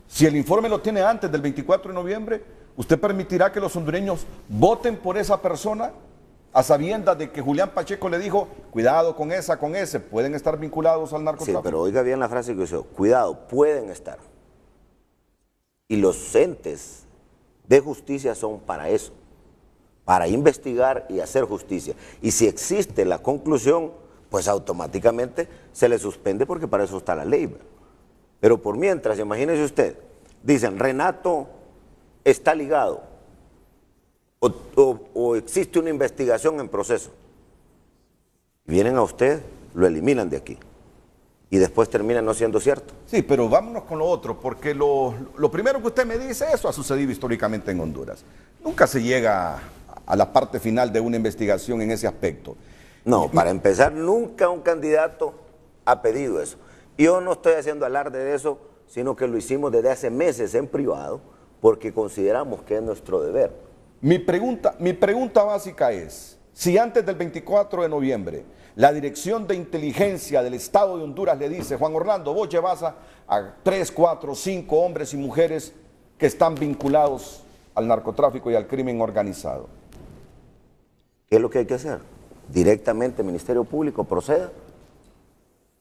si el informe lo tiene antes del 24 de noviembre, ¿usted permitirá que los hondureños voten por esa persona a sabiendas de que Julián Pacheco le dijo, cuidado con esa, con ese, pueden estar vinculados al narcotráfico?
Sí, pero oiga bien la frase que usó, cuidado, pueden estar. Y los entes de justicia son para eso, para investigar y hacer justicia. Y si existe la conclusión, pues automáticamente se le suspende porque para eso está la ley. Pero por mientras, imagínese usted, dicen, Renato está ligado o existe una investigación en proceso. Vienen a usted, lo eliminan de aquí y después termina no siendo cierto.
Sí, pero vámonos con lo otro, porque lo primero que usted me dice, eso ha sucedido históricamente en Honduras. Nunca se llega a la parte final de una investigación en ese aspecto.
No, para empezar, nunca un candidato ha pedido eso. Yo no estoy haciendo alarde de eso, sino que lo hicimos desde hace meses en privado, porque consideramos que es nuestro deber.
Mi pregunta básica es, si antes del 24 de noviembre la Dirección de Inteligencia del Estado de Honduras le dice, Juan Orlando, vos llevas a 3, 4, 5 hombres y mujeres que están vinculados al narcotráfico y al crimen organizado.
¿Qué es lo que hay que hacer? Directamente el Ministerio Público proceda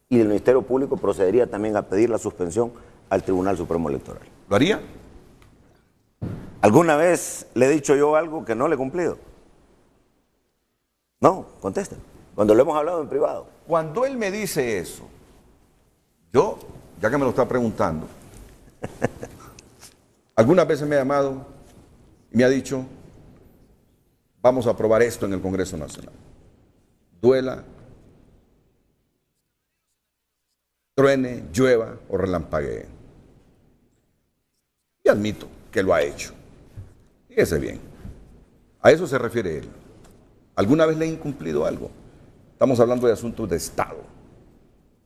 y el Ministerio Público procedería también a pedir la suspensión al Tribunal Supremo Electoral.
¿Lo haría?
¿Alguna vez le he dicho yo algo que no le he cumplido? No, contesten. Cuando lo hemos hablado en privado.
Cuando él me dice eso, yo, ya que me lo está preguntando, algunas veces me ha llamado y me ha dicho, vamos a aprobar esto en el Congreso Nacional. Duela, truene, llueva o relampaguee. Y admito que lo ha hecho. Fíjese bien, a eso se refiere él. ¿Alguna vez le he incumplido algo? Estamos hablando de asuntos de Estado,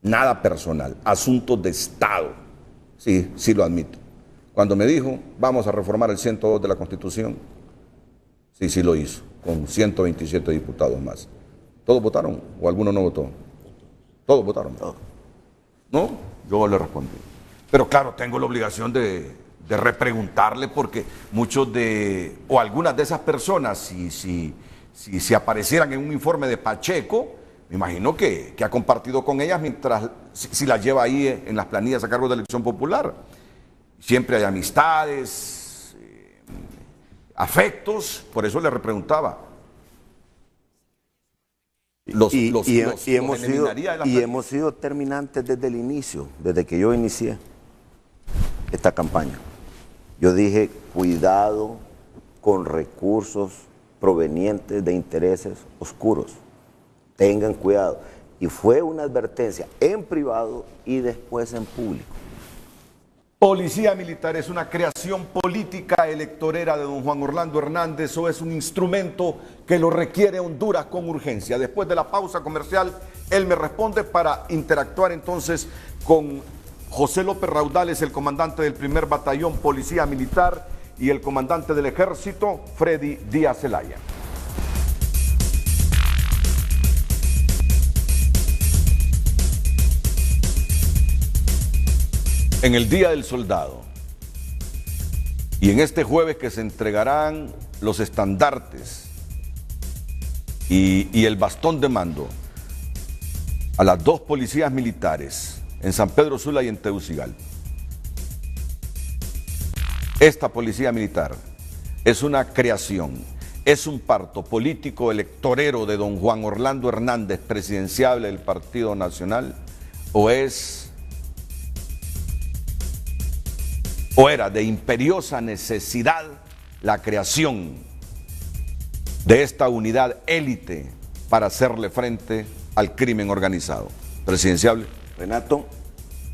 nada personal, asuntos de Estado. Sí, sí lo admito. Cuando me dijo, vamos a reformar el 102 de la Constitución, sí lo hizo, con 127 diputados más. ¿Todos votaron o alguno no votó? Todos votaron. ¿No? Yo le respondí. Pero claro, tengo la obligación de repreguntarle porque o algunas de esas personas, si aparecieran en un informe de Pacheco, me imagino que ha compartido con ellas si las lleva ahí en las planillas a cargo de Elección Popular. Siempre hay amistades, afectos, por eso le repreguntaba.
Hemos sido terminantes desde el inicio, desde que yo inicié esta campaña. Yo dije, cuidado con recursos provenientes de intereses oscuros. Tengan cuidado. Y fue una advertencia en privado y después en público.
Policía Militar es una creación política electorera de don Juan Orlando Hernández o es un instrumento que lo requiere Honduras con urgencia. Después de la pausa comercial, él me responde para interactuar entonces con José López Raudales, el comandante del primer batallón Policía Militar, y el comandante del Ejército, Freddy Díaz Zelaya. En el Día del Soldado y en este jueves que se entregarán los estandartes y el bastón de mando a las dos policías militares en San Pedro Sula y en Tegucigalpa. Esta policía militar es una creación, es un parto político electorero de don Juan Orlando Hernández, presidenciable del Partido Nacional, o era de imperiosa necesidad la creación de esta unidad élite para hacerle frente al crimen organizado. Presidenciable.
Renato,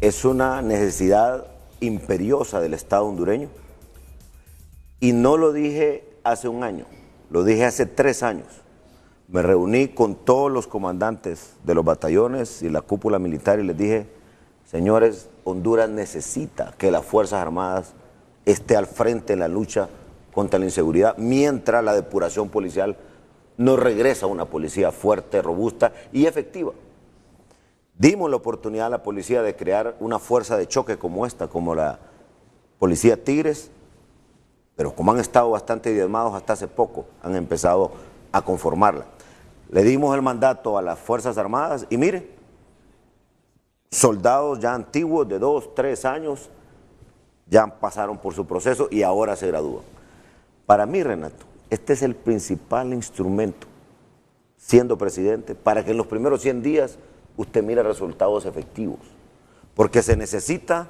es una necesidad imperiosa del Estado hondureño y no lo dije hace un año, lo dije hace 3 años. Me reuní con todos los comandantes de los batallones y la cúpula militar y les dije, señores, Honduras necesita que las Fuerzas Armadas esté al frente en la lucha contra la inseguridad, mientras la depuración policial no regresa a una policía fuerte, robusta y efectiva. Dimos la oportunidad a la policía de crear una fuerza de choque como esta, como la Policía Tigres, pero como han estado bastante diezmados hasta hace poco, han empezado a conformarla. Le dimos el mandato a las Fuerzas Armadas y mire, soldados ya antiguos de 2, 3 años ya pasaron por su proceso y ahora se gradúan. Para mí, Renato, este es el principal instrumento, siendo presidente, para que en los primeros 100 días usted mire resultados efectivos. Porque se necesita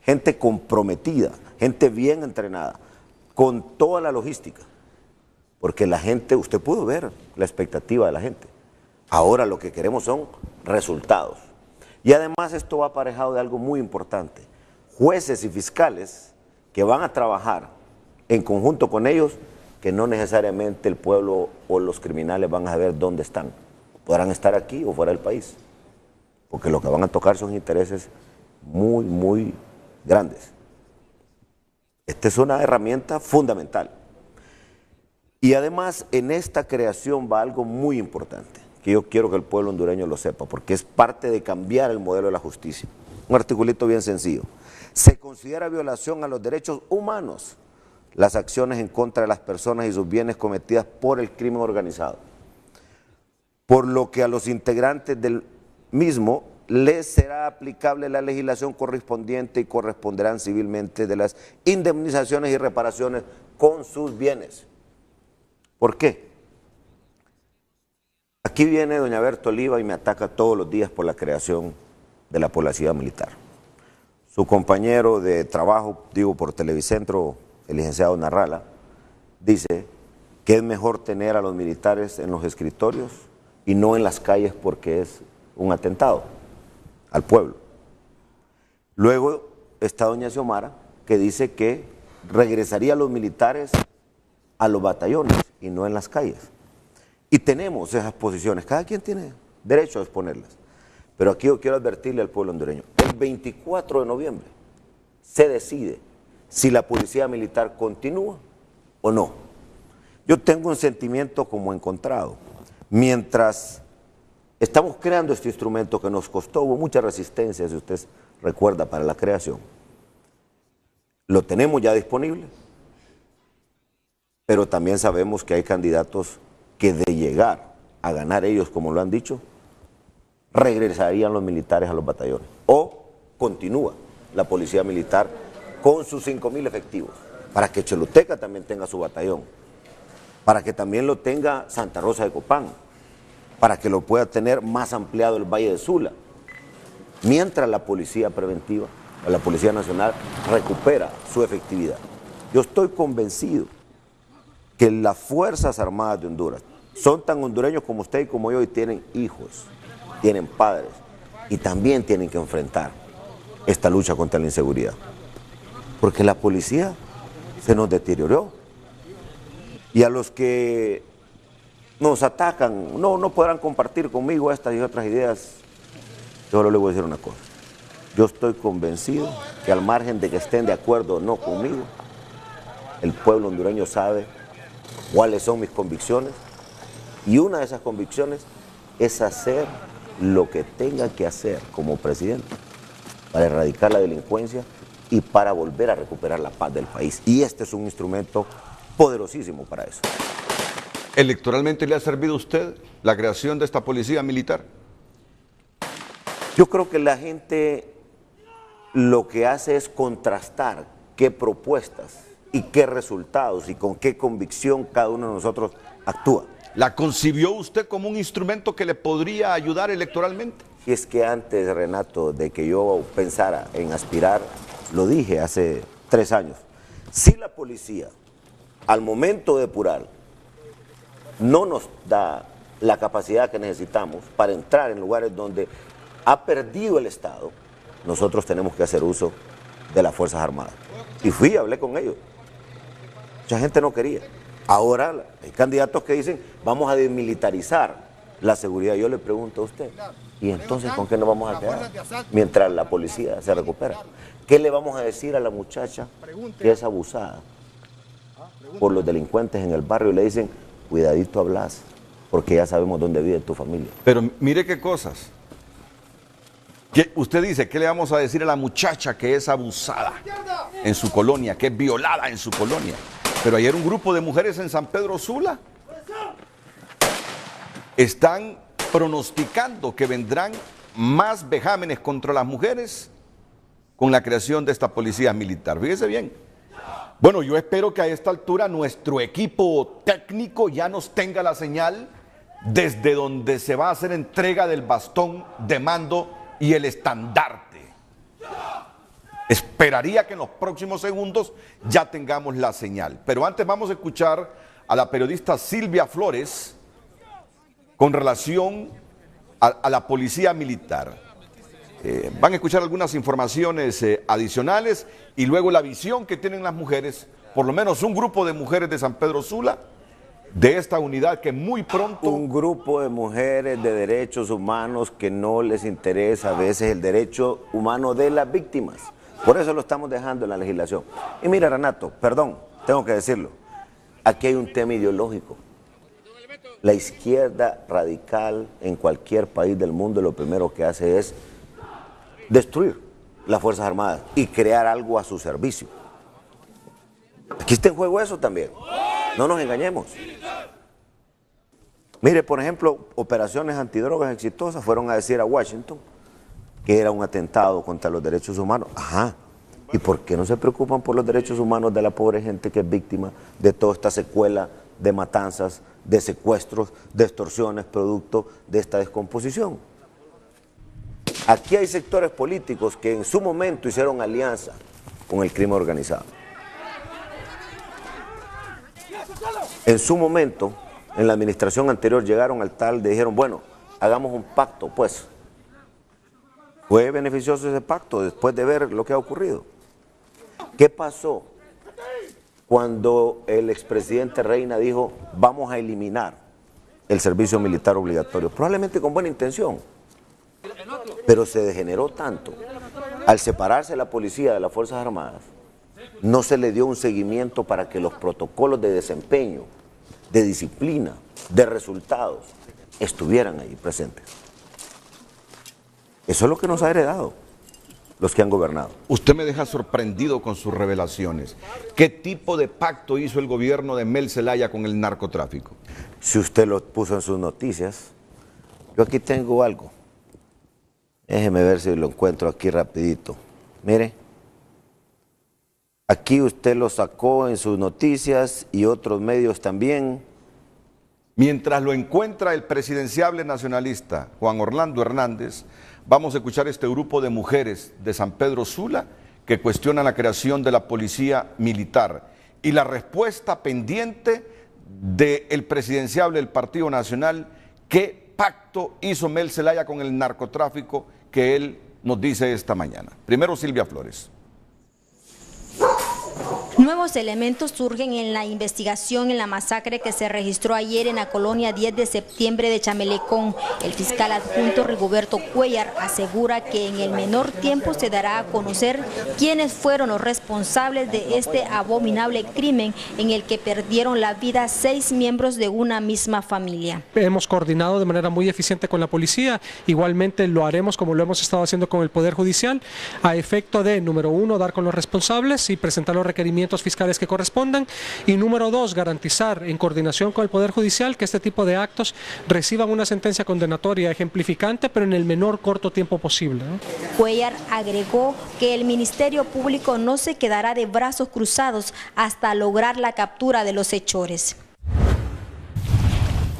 gente comprometida, gente bien entrenada, con toda la logística. Porque la gente, usted pudo ver la expectativa de la gente. Ahora lo que queremos son resultados. Y además esto va aparejado de algo muy importante. Jueces y fiscales que van a trabajar en conjunto con ellos, que no necesariamente el pueblo o los criminales van a saber dónde están. Podrán estar aquí o fuera del país. Porque lo que van a tocar son intereses muy, muy grandes. Esta es una herramienta fundamental. Y además en esta creación va algo muy importante, que yo quiero que el pueblo hondureño lo sepa, porque es parte de cambiar el modelo de la justicia. Un articulito bien sencillo. Se considera violación a los derechos humanos las acciones en contra de las personas y sus bienes cometidas por el crimen organizado, por lo que a los integrantes del mismo les será aplicable la legislación correspondiente y corresponderán civilmente de las indemnizaciones y reparaciones con sus bienes. ¿Por qué? Aquí viene doña Berta Oliva y me ataca todos los días por la creación de la Policía Militar. Su compañero de trabajo, digo por Televicentro, el licenciado Narrala, dice que es mejor tener a los militares en los escritorios y no en las calles porque es un atentado al pueblo. Luego está doña Xiomara, que dice que regresaría a los militares a los batallones y no en las calles. Y tenemos esas posiciones, cada quien tiene derecho a exponerlas. Pero aquí yo quiero advertirle al pueblo hondureño, el 24 de noviembre se decide si la policía militar continúa o no. Yo tengo un sentimiento como encontrado. Mientras estamos creando este instrumento que nos costó, hubo mucha resistencia, si usted recuerda, para la creación. Lo tenemos ya disponible, pero también sabemos que hay candidatos que de llegar a ganar ellos, como lo han dicho, regresarían los militares a los batallones. O continúa la policía militar con sus 5.000 efectivos, para que Choluteca también tenga su batallón, para que también lo tenga Santa Rosa de Copán, para que lo pueda tener más ampliado el Valle de Sula, mientras la policía preventiva, la Policía Nacional, recupera su efectividad. Yo estoy convencido que las Fuerzas Armadas de Honduras son tan hondureños como usted y como yo, y tienen hijos, tienen padres, y también tienen que enfrentar esta lucha contra la inseguridad. Porque la policía se nos deterioró. Y a los que nos atacan, no podrán compartir conmigo estas y otras ideas, yo solo les voy a decir una cosa. Yo estoy convencido que al margen de que estén de acuerdo o no conmigo, el pueblo hondureño sabe cuáles son mis convicciones, y una de esas convicciones es hacer lo que tenga que hacer como presidente para erradicar la delincuencia y para volver a recuperar la paz del país. Y este es un instrumento poderosísimo para eso.
¿Electoralmente le ha servido a usted la creación de esta policía militar?
Yo creo que la gente lo que hace es contrastar qué propuestas y qué resultados y con qué convicción cada uno de nosotros actúa.
¿La concibió usted como un instrumento que le podría ayudar electoralmente?
Y es que antes, Renato, de que yo pensara en aspirar, lo dije hace 3 años, si la policía al momento de depurar no nos da la capacidad que necesitamos para entrar en lugares donde ha perdido el Estado, nosotros tenemos que hacer uso de las Fuerzas Armadas. Y fui y hablé con ellos. Mucha gente no quería. Ahora hay candidatos que dicen, vamos a desmilitarizar la seguridad. Yo le pregunto a usted, ¿y entonces con qué nos vamos a quedar mientras la policía se recupera? ¿Qué le vamos a decir a la muchacha que es abusada por los delincuentes en el barrio y le dicen, cuidadito hablas, porque ya sabemos dónde vive tu familia?
Pero mire qué cosas. Usted dice, ¿qué le vamos a decir a la muchacha que es abusada en su colonia, que es violada en su colonia? Pero ayer un grupo de mujeres en San Pedro Sula están pronosticando que vendrán más vejámenes contra las mujeres con la creación de esta policía militar. Fíjese bien. Bueno, yo espero que a esta altura nuestro equipo técnico ya nos tenga la señal desde donde se va a hacer entrega del bastón de mando y el estandarte. Esperaría que en los próximos segundos ya tengamos la señal. Pero antes vamos a escuchar a la periodista Silvia Flores con relación a la policía militar. Van a escuchar algunas informaciones adicionales y luego la visión que tienen las mujeres, por lo menos un grupo de mujeres de San Pedro Sula, de esta unidad que muy pronto...
Un grupo de mujeres de derechos humanos que no les interesa a veces el derecho humano de las víctimas. Por eso lo estamos dejando en la legislación. Y mira, Renato, perdón, tengo que decirlo, aquí hay un tema ideológico. La izquierda radical en cualquier país del mundo lo primero que hace es destruir las Fuerzas Armadas y crear algo a su servicio. Aquí está en juego eso también. No nos engañemos. Mire, por ejemplo, operaciones antidrogas exitosas fueron a decir a Washington que era un atentado contra los derechos humanos. Ajá. ¿Y por qué no se preocupan por los derechos humanos de la pobre gente que es víctima de toda esta secuela de matanzas, de secuestros, de extorsiones, producto de esta descomposición? Aquí hay sectores políticos que en su momento hicieron alianza con el crimen organizado. En su momento, en la administración anterior, llegaron al tal, dijeron, bueno, hagamos un pacto, pues. Fue beneficioso ese pacto después de ver lo que ha ocurrido. ¿Qué pasó cuando el expresidente Reina dijo, vamos a eliminar el servicio militar obligatorio? Probablemente con buena intención, pero se degeneró tanto. Al separarse la policía de las Fuerzas Armadas, no se le dio un seguimiento para que los protocolos de desempeño, de disciplina, de resultados, estuvieran ahí presentes. Eso es lo que nos ha heredado. los que han gobernado.
Usted me deja sorprendido con sus revelaciones. ¿Qué tipo de pacto hizo el gobierno de Mel Zelaya con el narcotráfico?
Si usted lo puso en sus noticias, yo aquí tengo algo. Déjeme ver si lo encuentro aquí rapidito. Mire, aquí usted lo sacó en sus noticias y otros medios también.
Mientras lo encuentra el presidenciable nacionalista Juan Orlando Hernández, vamos a escuchar este grupo de mujeres de San Pedro Sula que cuestionan la creación de la policía militar y la respuesta pendiente del presidenciable del Partido Nacional. ¿Qué pacto hizo Mel Zelaya con el narcotráfico que él nos dice esta mañana? Primero Silvia Flores.
Nuevos elementos surgen en la investigación en la masacre que se registró ayer en la colonia 10 de septiembre de Chamelecón. El fiscal adjunto Rigoberto Cuellar asegura que en el menor tiempo se dará a conocer quiénes fueron los responsables de este abominable crimen en el que perdieron la vida 6 miembros de una misma familia.
Hemos coordinado de manera muy eficiente con la policía, igualmente lo haremos como lo hemos estado haciendo con el Poder Judicial, a efecto de, número 1, dar con los responsables y presentar los requerimientos fiscales que correspondan, y número 2, garantizar en coordinación con el Poder Judicial que este tipo de actos reciban una sentencia condenatoria ejemplificante, pero en el menor corto tiempo posible, ¿no?
Cuellar agregó que el Ministerio Público no se quedará de brazos cruzados hasta lograr la captura de los hechores.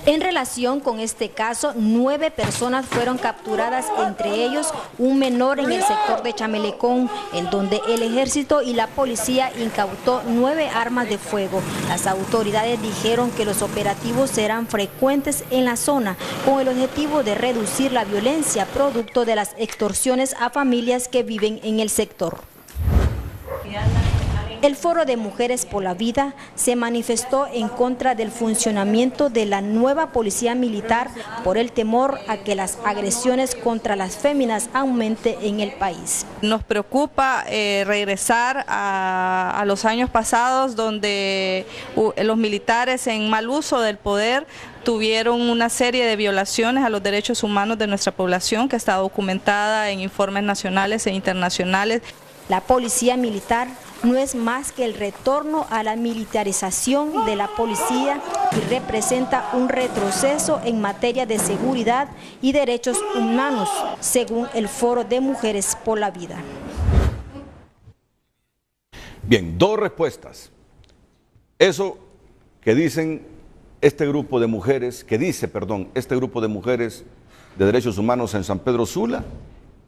En relación con este caso, 9 personas fueron capturadas, entre ellos un menor en el sector de Chamelecón, en donde el ejército y la policía incautó 9 armas de fuego. Las autoridades dijeron que los operativos serán frecuentes en la zona, con el objetivo de reducir la violencia producto de las extorsiones a familias que viven en el sector. El Foro de Mujeres por la Vida se manifestó en contra del funcionamiento de la nueva policía militar por el temor a que las agresiones contra las féminas aumente en el país.
Nos preocupa regresar a los años pasados donde los militares en mal uso del poder tuvieron una serie de violaciones a los derechos humanos de nuestra población que está documentada en informes nacionales e internacionales.
La policía militar no es más que el retorno a la militarización de la policía y representa un retroceso en materia de seguridad y derechos humanos, según el Foro de Mujeres por la Vida.
Bien, 2 respuestas. Eso que dicen este grupo de mujeres, este grupo de mujeres de derechos humanos en San Pedro Sula,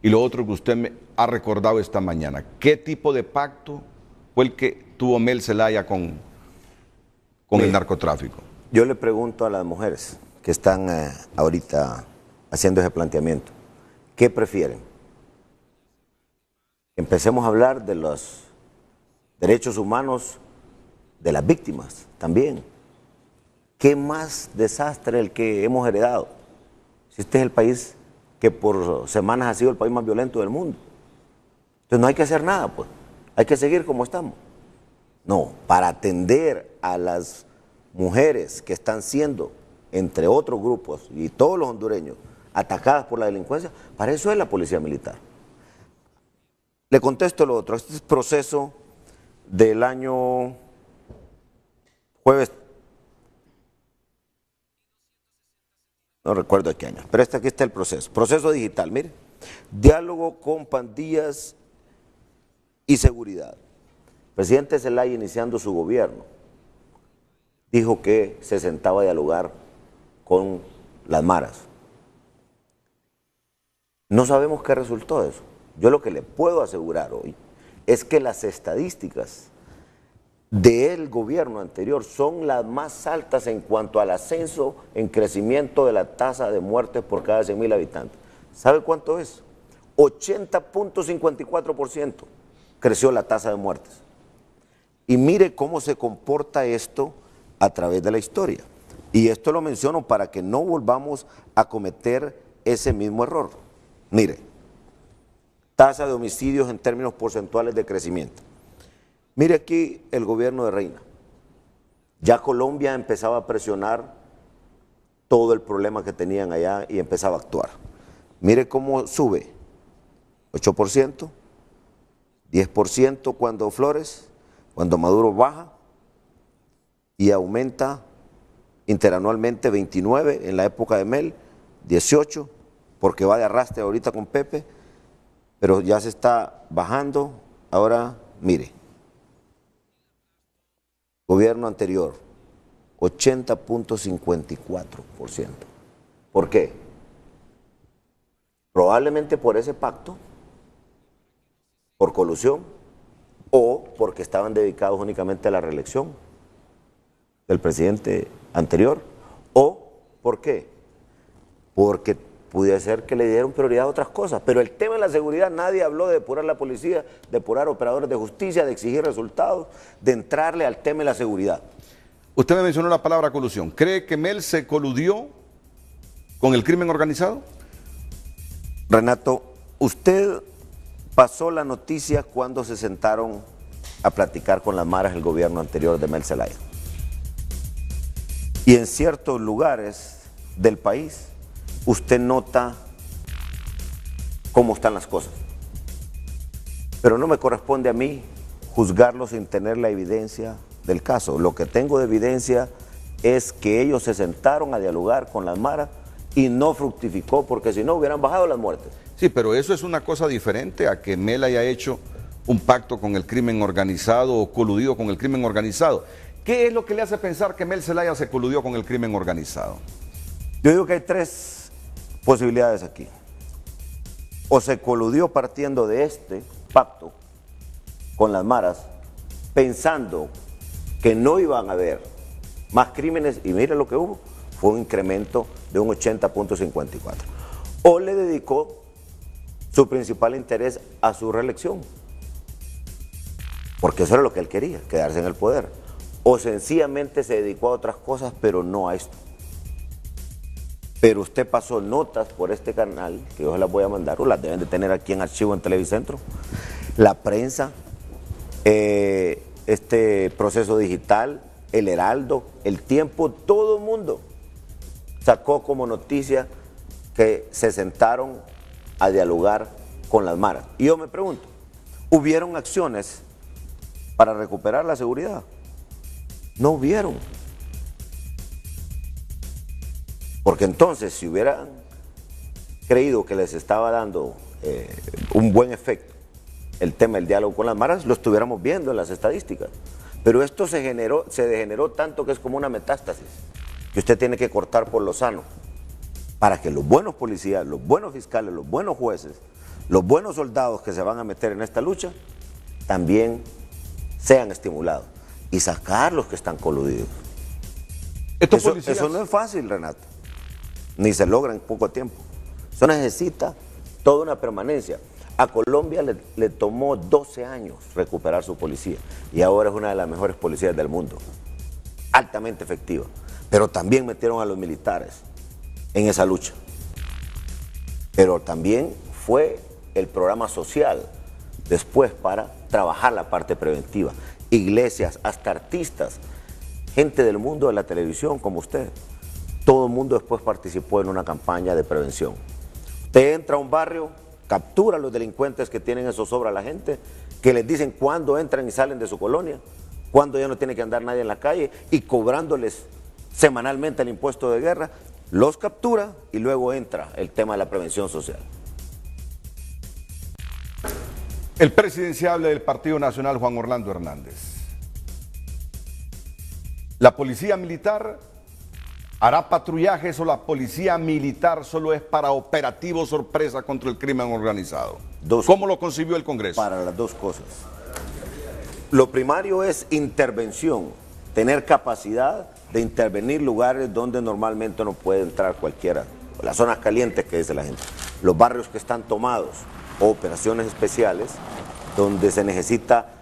y lo otro que usted me ha recordado esta mañana. ¿Qué tipo de pacto fue el que tuvo Mel Zelaya con el narcotráfico?
Yo le pregunto a las mujeres que están ahorita haciendo ese planteamiento, ¿qué prefieren? Empecemos a hablar de los derechos humanos de las víctimas también. ¿Qué más desastre el que hemos heredado? Si este es el país que por semanas ha sido el país más violento del mundo. Entonces no hay que hacer nada, pues. Hay que seguir como estamos. No, para atender a las mujeres que están siendo, entre otros grupos y todos los hondureños, atacadas por la delincuencia, para eso es la policía militar. Le contesto lo otro. Este es el proceso del año jueves, no recuerdo de qué año, pero aquí está el proceso digital, mire, diálogo con pandillas y seguridad. El presidente Zelaya, iniciando su gobierno, dijo que se sentaba a dialogar con las maras. No sabemos qué resultó de eso. Yo lo que le puedo asegurar hoy es que las estadísticas del gobierno anterior son las más altas en cuanto al ascenso en crecimiento de la tasa de muertes por cada 100.000 habitantes. ¿Sabe cuánto es? 80.54% creció la tasa de muertes. Y mire cómo se comporta esto a través de la historia. Y esto lo menciono para que no volvamos a cometer ese mismo error. Mire, tasa de homicidios en términos porcentuales de crecimiento. Mire aquí el gobierno de Reina. Ya Colombia empezaba a presionar todo el problema que tenían allá y empezaba a actuar. Mire cómo sube, 8%, 10% cuando Flores, cuando Maduro baja, y aumenta interanualmente 29 en la época de Mel, 18, porque va de arrastre ahorita con Pepe, pero ya se está bajando. Ahora, mire, gobierno anterior, 80.54%. ¿Por qué? Probablemente por ese pacto, por colusión, o porque estaban dedicados únicamente a la reelección del presidente anterior, o ¿por qué? Porque pudiera ser que le dieron prioridad a otras cosas, pero el tema de la seguridad, nadie habló de depurar la policía, de depurar operadores de justicia, de exigir resultados, de entrarle al tema de la seguridad.
Usted me mencionó la palabra colusión. ¿Cree que Mel se coludió con el crimen organizado?
Renato, usted pasó la noticia cuando se sentaron a platicar con las maras el gobierno anterior de Mel Zelaya. Y en ciertos lugares del país, usted nota cómo están las cosas. Pero no me corresponde a mí juzgarlo sin tener la evidencia del caso. Lo que tengo de evidencia es que ellos se sentaron a dialogar con las maras y no fructificó, porque si no hubieran bajado las muertes.
Sí, pero eso es una cosa diferente a que Mel haya hecho un pacto con el crimen organizado o coludido con el crimen organizado. ¿Qué es lo que le hace pensar que Mel Zelaya se coludió con el crimen organizado?
Yo digo que hay tres posibilidades aquí. O se coludió partiendo de este pacto con las maras, pensando que no iban a haber más crímenes, y mire lo que hubo, fue un incremento de un 80.54. O le dedicó su principal interés a su reelección, porque eso era lo que él quería, quedarse en el poder. O sencillamente se dedicó a otras cosas, pero no a esto. Pero usted pasó notas por este canal, que yo se las voy a mandar, o las deben de tener aquí en archivo en Televicentro, la prensa, este proceso digital, el Heraldo, el Tiempo, todo el mundo sacó como noticia que se sentaron a dialogar con las maras. Y yo me pregunto, ¿hubieron acciones para recuperar la seguridad? No hubieron. Porque entonces, si hubieran creído que les estaba dando un buen efecto el tema del diálogo con las maras, lo estuviéramos viendo en las estadísticas. Pero esto se degeneró tanto que es como una metástasis, que usted tiene que cortar por lo sano, para que los buenos policías, los buenos fiscales, los buenos jueces, los buenos soldados que se van a meter en esta lucha, también sean estimulados y sacar los que están coludidos. Eso no es fácil, Renato, ni se logra en poco tiempo. Eso necesita toda una permanencia. A Colombia le tomó 12 años recuperar su policía y ahora es una de las mejores policías del mundo, altamente efectiva. Pero también metieron a los militares en esa lucha. Pero también fue el programa social después para trabajar la parte preventiva. Iglesias, hasta artistas, gente del mundo de la televisión como usted. Todo el mundo después participó en una campaña de prevención. Usted entra a un barrio, captura a los delincuentes que tienen eso sobre a la gente, que les dicen cuándo entran y salen de su colonia, cuándo ya no tiene que andar nadie en la calle, y cobrándoles semanalmente el impuesto de guerra, los captura y luego entra el tema de la prevención social.
El presidenciable del Partido Nacional, Juan Orlando Hernández. ¿La policía militar hará patrullajes o la policía militar solo es para operativos sorpresa contra el crimen organizado? ¿Cómo lo concibió el Congreso?
Para las dos cosas. Lo primario es intervención, tener capacidad de intervenir lugares donde normalmente no puede entrar cualquiera, las zonas calientes que dice la gente, los barrios que están tomados, o operaciones especiales donde se necesita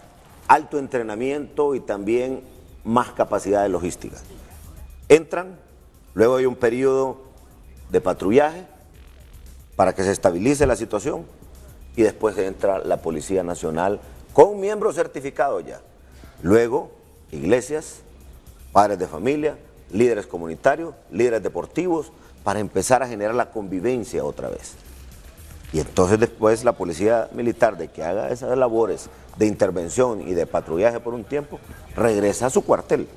alto entrenamiento y también más capacidad de logística. Entran, luego hay un periodo de patrullaje para que se estabilice la situación y después entra la Policía Nacional con miembros certificados ya. Luego, iglesias, padres de familia, líderes comunitarios, líderes deportivos, para empezar a generar la convivencia otra vez. Y entonces después la policía militar, de que haga esas labores de intervención y de patrullaje por un tiempo, regresa a su cuartel.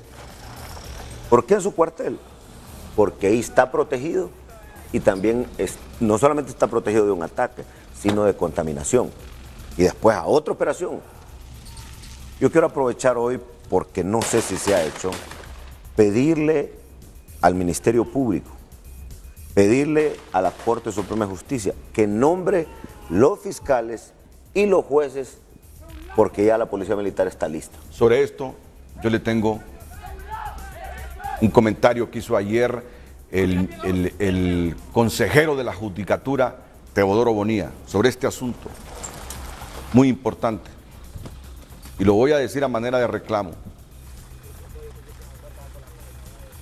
¿Por qué en su cuartel? Porque ahí está protegido y también no solamente está protegido de un ataque, sino de contaminación. Y después a otra operación. Yo quiero aprovechar hoy, porque no sé si se ha hecho, pedirle al Ministerio Público, pedirle a la Corte Suprema de Justicia que nombre los fiscales y los jueces, porque ya la Policía Militar está lista.
Sobre esto, yo le tengo un comentario que hizo ayer el consejero de la Judicatura, Teodoro Bonilla, sobre este asunto, muy importante. Y lo voy a decir a manera de reclamo.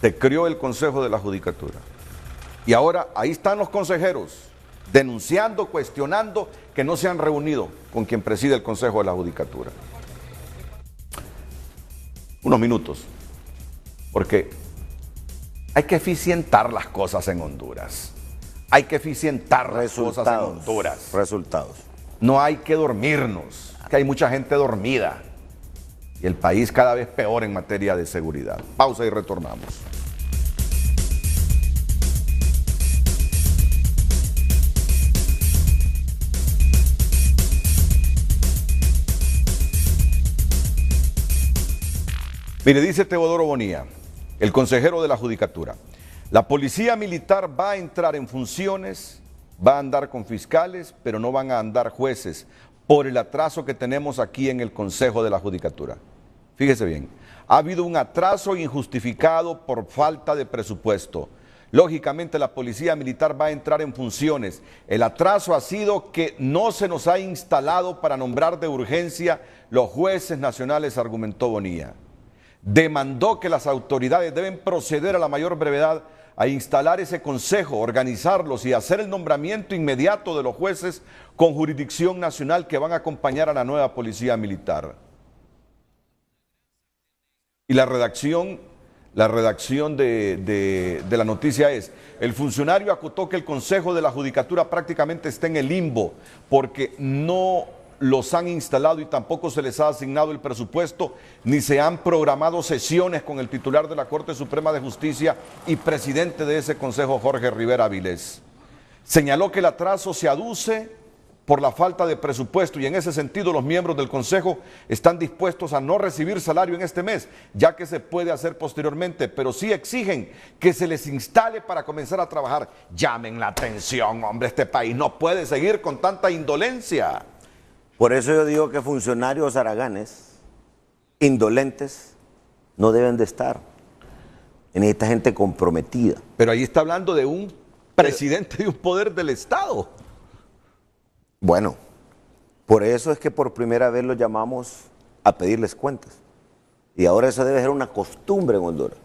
Se creó el Consejo de la Judicatura. Y ahora ahí están los consejeros denunciando, cuestionando que no se han reunido con quien preside el Consejo de la Judicatura. Unos minutos, porque hay que eficientar las cosas en Honduras. Hay que eficientar las cosas en Honduras.
Resultados.
No hay que dormirnos, que hay mucha gente dormida. Y el país cada vez peor en materia de seguridad. Pausa y retornamos. Mire, dice Teodoro Bonilla, el consejero de la Judicatura, la policía militar va a entrar en funciones, va a andar con fiscales, pero no van a andar jueces por el atraso que tenemos aquí en el Consejo de la Judicatura. Fíjese bien, ha habido un atraso injustificado por falta de presupuesto. Lógicamente la policía militar va a entrar en funciones. El atraso ha sido que no se nos ha instalado para nombrar de urgencia los jueces nacionales, argumentó Bonilla. Demandó que las autoridades deben proceder a la mayor brevedad a instalar ese consejo, organizarlos y hacer el nombramiento inmediato de los jueces con jurisdicción nacional que van a acompañar a la nueva policía militar. Y la redacción de la noticia es, el funcionario acotó que el Consejo de la Judicatura prácticamente está en el limbo porque no los han instalado y tampoco se les ha asignado el presupuesto, ni se han programado sesiones con el titular de la Corte Suprema de Justicia y presidente de ese consejo, Jorge Rivera Avilés. Señaló que el atraso se aduce por la falta de presupuesto y en ese sentido los miembros del consejo están dispuestos a no recibir salario en este mes, ya que se puede hacer posteriormente, pero sí exigen que se les instale para comenzar a trabajar. Llamen la atención, hombre, este país no puede seguir con tanta indolencia.
Por eso yo digo que funcionarios haraganes, indolentes, no deben de estar. Necesita gente comprometida.
Pero ahí está hablando de un presidente de un poder del Estado.
Bueno, por eso es que por primera vez los llamamos a pedirles cuentas. Y ahora eso debe ser una costumbre en Honduras.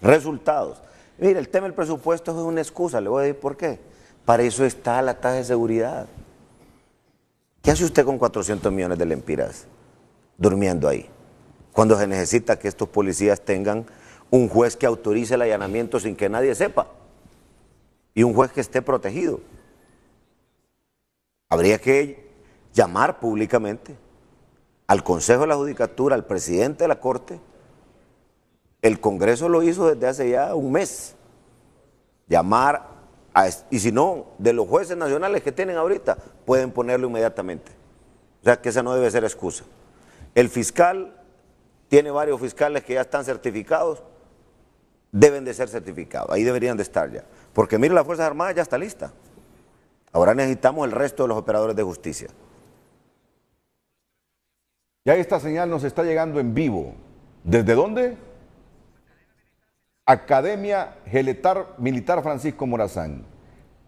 Resultados. Mire, el tema del presupuesto es una excusa, le voy a decir por qué. Para eso está la tasa de seguridad. ¿Qué hace usted con 400 millones de lempiras durmiendo ahí? Cuando se necesita que estos policías tengan un juez que autorice el allanamiento sin que nadie sepa y un juez que esté protegido. Habría que llamar públicamente al Consejo de la Judicatura, al presidente de la Corte. El Congreso lo hizo desde hace ya un mes. Llamar y si no, de los jueces nacionales que tienen ahorita, pueden ponerlo inmediatamente. O sea que esa no debe ser excusa. El fiscal tiene varios fiscales que ya están certificados, deben de ser certificados, ahí deberían de estar ya. Porque mire, las Fuerzas Armadas ya está lista. Ahora necesitamos el resto de los operadores de justicia.
Ya esta señal nos está llegando en vivo. ¿Desde dónde? Academia Militar Francisco Morazán.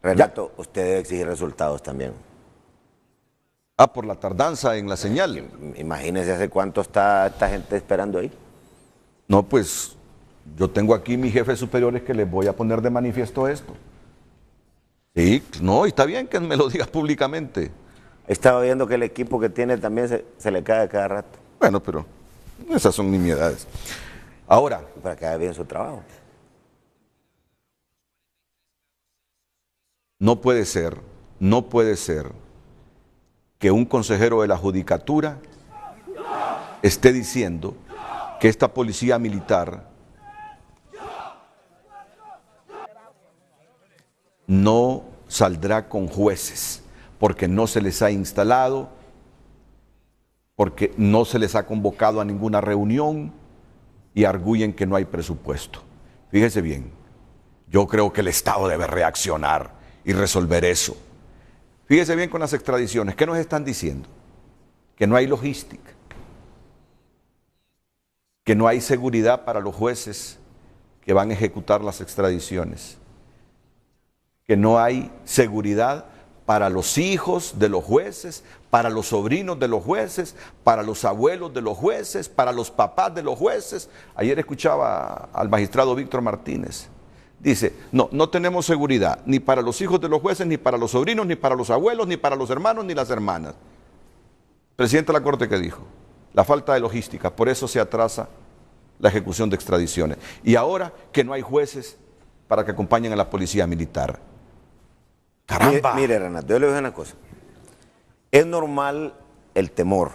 Renato, usted debe exigir resultados también.
Por la tardanza en la señal.
Imagínese hace cuánto está esta gente esperando ahí.
No, pues yo tengo aquí mis jefes superiores que les voy a poner de manifiesto esto. Sí, no, y está bien que me lo digas públicamente.
Estaba viendo que el equipo que tiene también se le cae cada rato.
Bueno, pero esas son nimiedades. Ahora,
para que haga bien su trabajo.
No puede ser que un consejero de la Judicatura esté diciendo que esta policía militar no saldrá con jueces porque no se les ha instalado, porque no se les ha convocado a ninguna reunión y arguyen que no hay presupuesto. Fíjese bien, yo creo que el Estado debe reaccionar y resolver eso. Fíjese bien con las extradiciones, ¿qué nos están diciendo? Que no hay logística, que no hay seguridad para los jueces que van a ejecutar las extradiciones, que no hay seguridad para los hijos de los jueces, para los sobrinos de los jueces, para los abuelos de los jueces, para los papás de los jueces. Ayer escuchaba al magistrado Víctor Martínez. Dice, no tenemos seguridad ni para los hijos de los jueces, ni para los sobrinos, ni para los abuelos, ni para los hermanos, ni las hermanas. Presidente de la Corte, ¿qué dijo? La falta de logística, por eso se atrasa la ejecución de extradiciones. Y ahora que no hay jueces para que acompañen a la policía militar. ¡Caramba!
Mire, Renato, yo le voy a decir una cosa. Es normal el temor,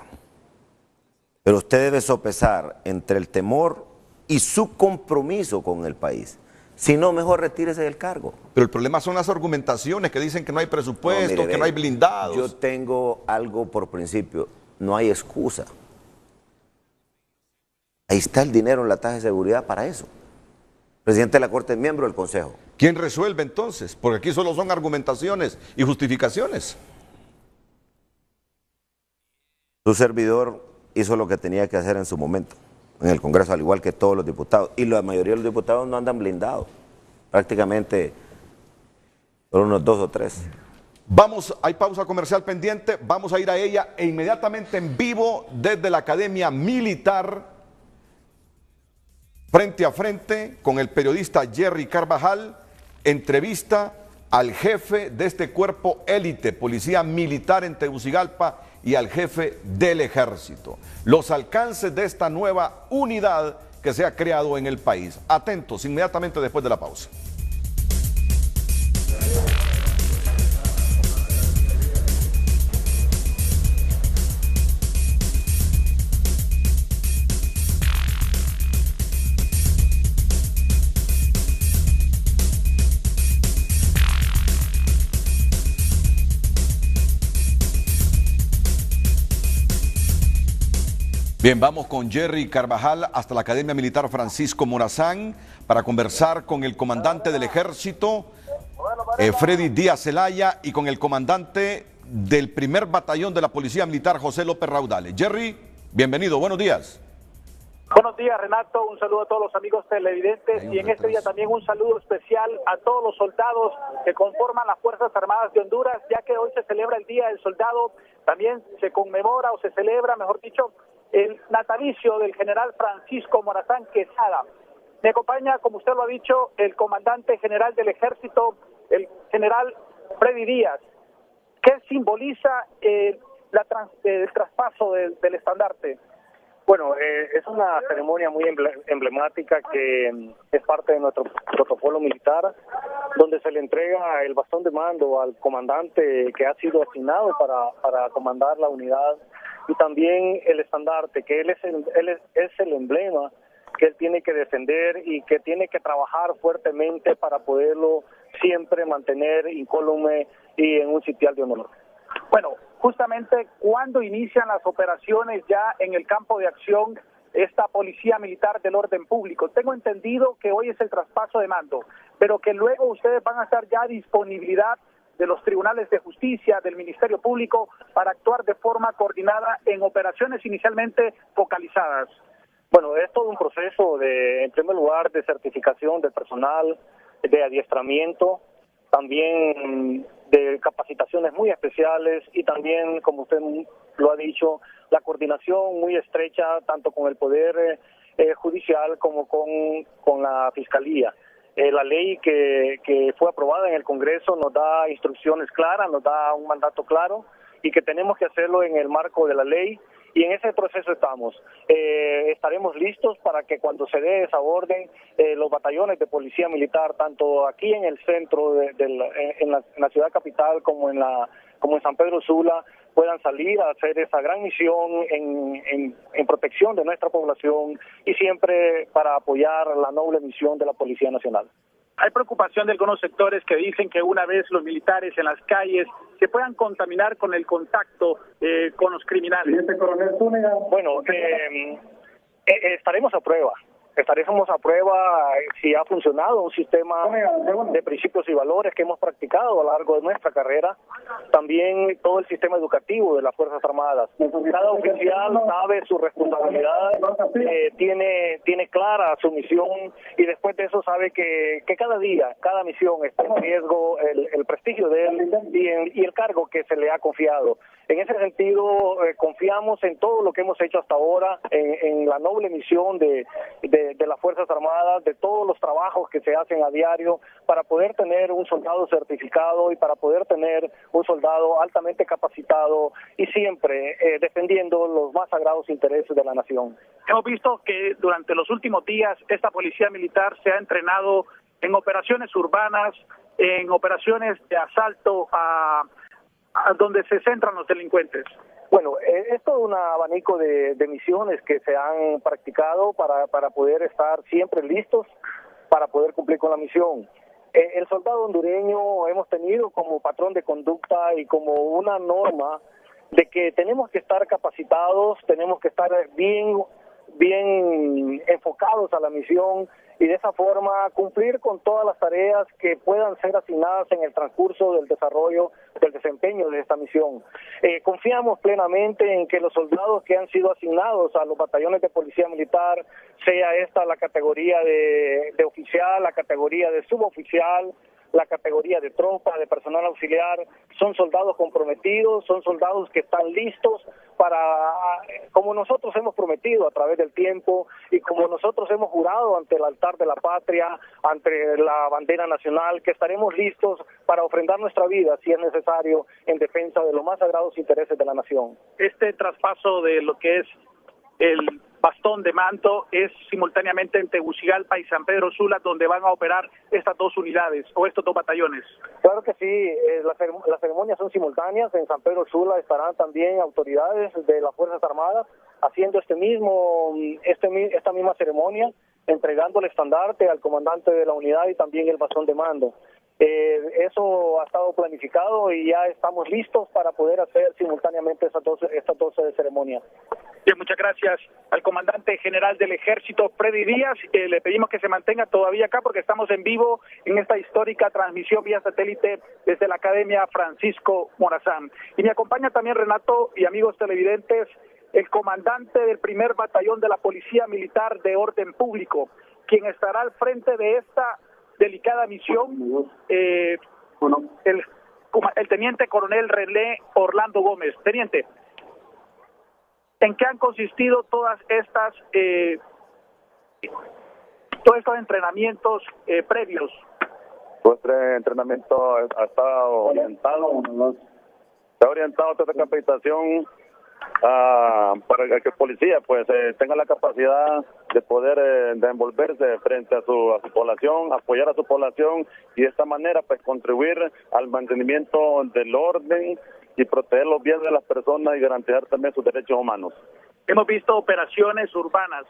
pero usted debe sopesar entre el temor y su compromiso con el país. Si no, mejor retírese del cargo.
Pero el problema son las argumentaciones que dicen que no hay presupuesto,
No, mire,
que no hay blindados.
Yo tengo algo por principio, no hay excusa. Ahí está el dinero en la tasa de seguridad para eso. Presidente de la Corte es miembro del Consejo.
¿Quién resuelve entonces? Porque aquí solo son argumentaciones y justificaciones.
Su servidor hizo lo que tenía que hacer en su momento, en el Congreso, al igual que todos los diputados. Y la mayoría de los diputados no andan blindados. Prácticamente solo unos 2 o 3.
Vamos, hay pausa comercial pendiente, vamos a ir a ella e inmediatamente en vivo desde la Academia Militar, frente a frente con el periodista Jerry Carvajal, entrevista al jefe de este cuerpo élite, policía militar en Tegucigalpa, y al jefe del ejército. Los alcances de esta nueva unidad que se ha creado en el país. Atentos, inmediatamente después de la pausa. Bien, vamos con Jerry Carvajal hasta la Academia Militar Francisco Morazán para conversar con el comandante del ejército, Freddy Díaz Zelaya, y con el comandante del primer batallón de la Policía Militar, José López Raudales. Jerry, bienvenido, buenos días.
Buenos días, Renato, un saludo a todos los amigos televidentes y en este día también un saludo especial a todos los soldados que conforman las Fuerzas Armadas de Honduras, ya que hoy se celebra el Día del Soldado, también se conmemora o se celebra, mejor dicho, el natalicio del general Francisco Morazán Quesada. Me acompaña, como usted lo ha dicho, el comandante general del ejército, el general Freddy Díaz. ¿Qué simboliza el traspaso del estandarte?
Bueno, es una ceremonia muy emblemática que es parte de nuestro protocolo militar, donde se le entrega el bastón de mando al comandante que ha sido asignado para comandar la unidad, y también el estandarte, que él es el emblema que él tiene que defender y que tiene que trabajar fuertemente para poderlo siempre mantener incólume y en un sitial de honor.
Bueno, justamente cuando inician las operaciones ya en el campo de acción esta Policía Militar del Orden Público. Tengo entendido que hoy es el traspaso de mando, pero que luego ustedes van a estar ya a disponibilidad de los tribunales de justicia, del Ministerio Público, para actuar de forma coordinada en operaciones inicialmente focalizadas.
Bueno, es todo un proceso en primer lugar, de certificación del personal, de adiestramiento, también de capacitaciones muy especiales y también, como usted lo ha dicho, la coordinación muy estrecha tanto con el Poder Judicial como con la Fiscalía. La ley que fue aprobada en el Congreso nos da instrucciones claras, nos da un mandato claro y que tenemos que hacerlo en el marco de la ley, y en ese proceso estamos. Estaremos listos para que cuando se dé esa orden, los batallones de policía militar, tanto aquí en el centro, en la ciudad capital como en San Pedro Sula, puedan salir a hacer esa gran misión en protección de nuestra población y siempre para apoyar la noble misión de la Policía Nacional.
Hay preocupación de algunos sectores que dicen que una vez los militares en las calles se puedan contaminar con el contacto con los criminales.
Bueno, estaremos a prueba. Estaremos a prueba si ha funcionado un sistema de principios y valores que hemos practicado a lo largo de nuestra carrera. También todo el sistema educativo de las Fuerzas Armadas. Cada oficial sabe su responsabilidad, tiene clara su misión y después de eso sabe que cada día, cada misión está en riesgo el prestigio de él y el cargo que se le ha confiado. En ese sentido, confiamos en todo lo que hemos hecho hasta ahora, en la noble misión de las Fuerzas Armadas, de todos los trabajos que se hacen a diario para poder tener un soldado certificado y para poder tener un soldado altamente capacitado y siempre defendiendo los más sagrados intereses de la nación.
Hemos visto que durante los últimos días esta policía militar se ha entrenado en operaciones urbanas, en operaciones de asalto a donde se centran los delincuentes.
Bueno, es todo un abanico de misiones que se han practicado para poder estar siempre listos para poder cumplir con la misión. El soldado hondureño hemos tenido como patrón de conducta y como una norma de que tenemos que estar capacitados, tenemos que estar bien enfocados a la misión y de esa forma cumplir con todas las tareas que puedan ser asignadas en el transcurso del desarrollo, del desempeño de esta misión. Confiamos plenamente en que los soldados que han sido asignados a los batallones de policía militar, sea esta la categoría de oficial, la categoría de suboficial, la categoría de tropa, de personal auxiliar, son soldados comprometidos, son soldados que están listos para, como nosotros hemos prometido a través del tiempo y como nosotros hemos jurado ante el altar de la patria, ante la bandera nacional, que estaremos listos para ofrendar nuestra vida, si es necesario, en defensa de los más sagrados intereses de la nación.
Este traspaso de lo que es el bastón de mando es simultáneamente en Tegucigalpa y San Pedro Sula, donde van a operar estas dos unidades o estos dos batallones.
Claro que sí, las ceremonias son simultáneas. En San Pedro Sula estarán también autoridades de las Fuerzas Armadas haciendo esta misma ceremonia, entregando el estandarte al comandante de la unidad y también el bastón de mando. Eso ha estado planificado y ya estamos listos para poder hacer simultáneamente estas dos ceremonias.
Bien, muchas gracias al comandante general del Ejército, Freddy Díaz. Le pedimos que se mantenga todavía acá porque estamos en vivo en esta histórica transmisión vía satélite desde la Academia Francisco Morazán. Y me acompaña también, Renato y amigos televidentes, el comandante del primer batallón de la Policía Militar de Orden Público, quien estará al frente de esta delicada misión, el teniente coronel René Orlando Gómez. Teniente, ¿en qué han consistido todos estos entrenamientos previos?
Nuestro entrenamiento ha estado orientado, se ha orientado toda esta capacitación para que el policía pues tenga la capacidad de poder desenvolverse frente a su población, apoyar a su población y de esta manera pues contribuir al mantenimiento del orden y proteger los bienes de las personas y garantizar también sus derechos humanos.
Hemos visto operaciones urbanas.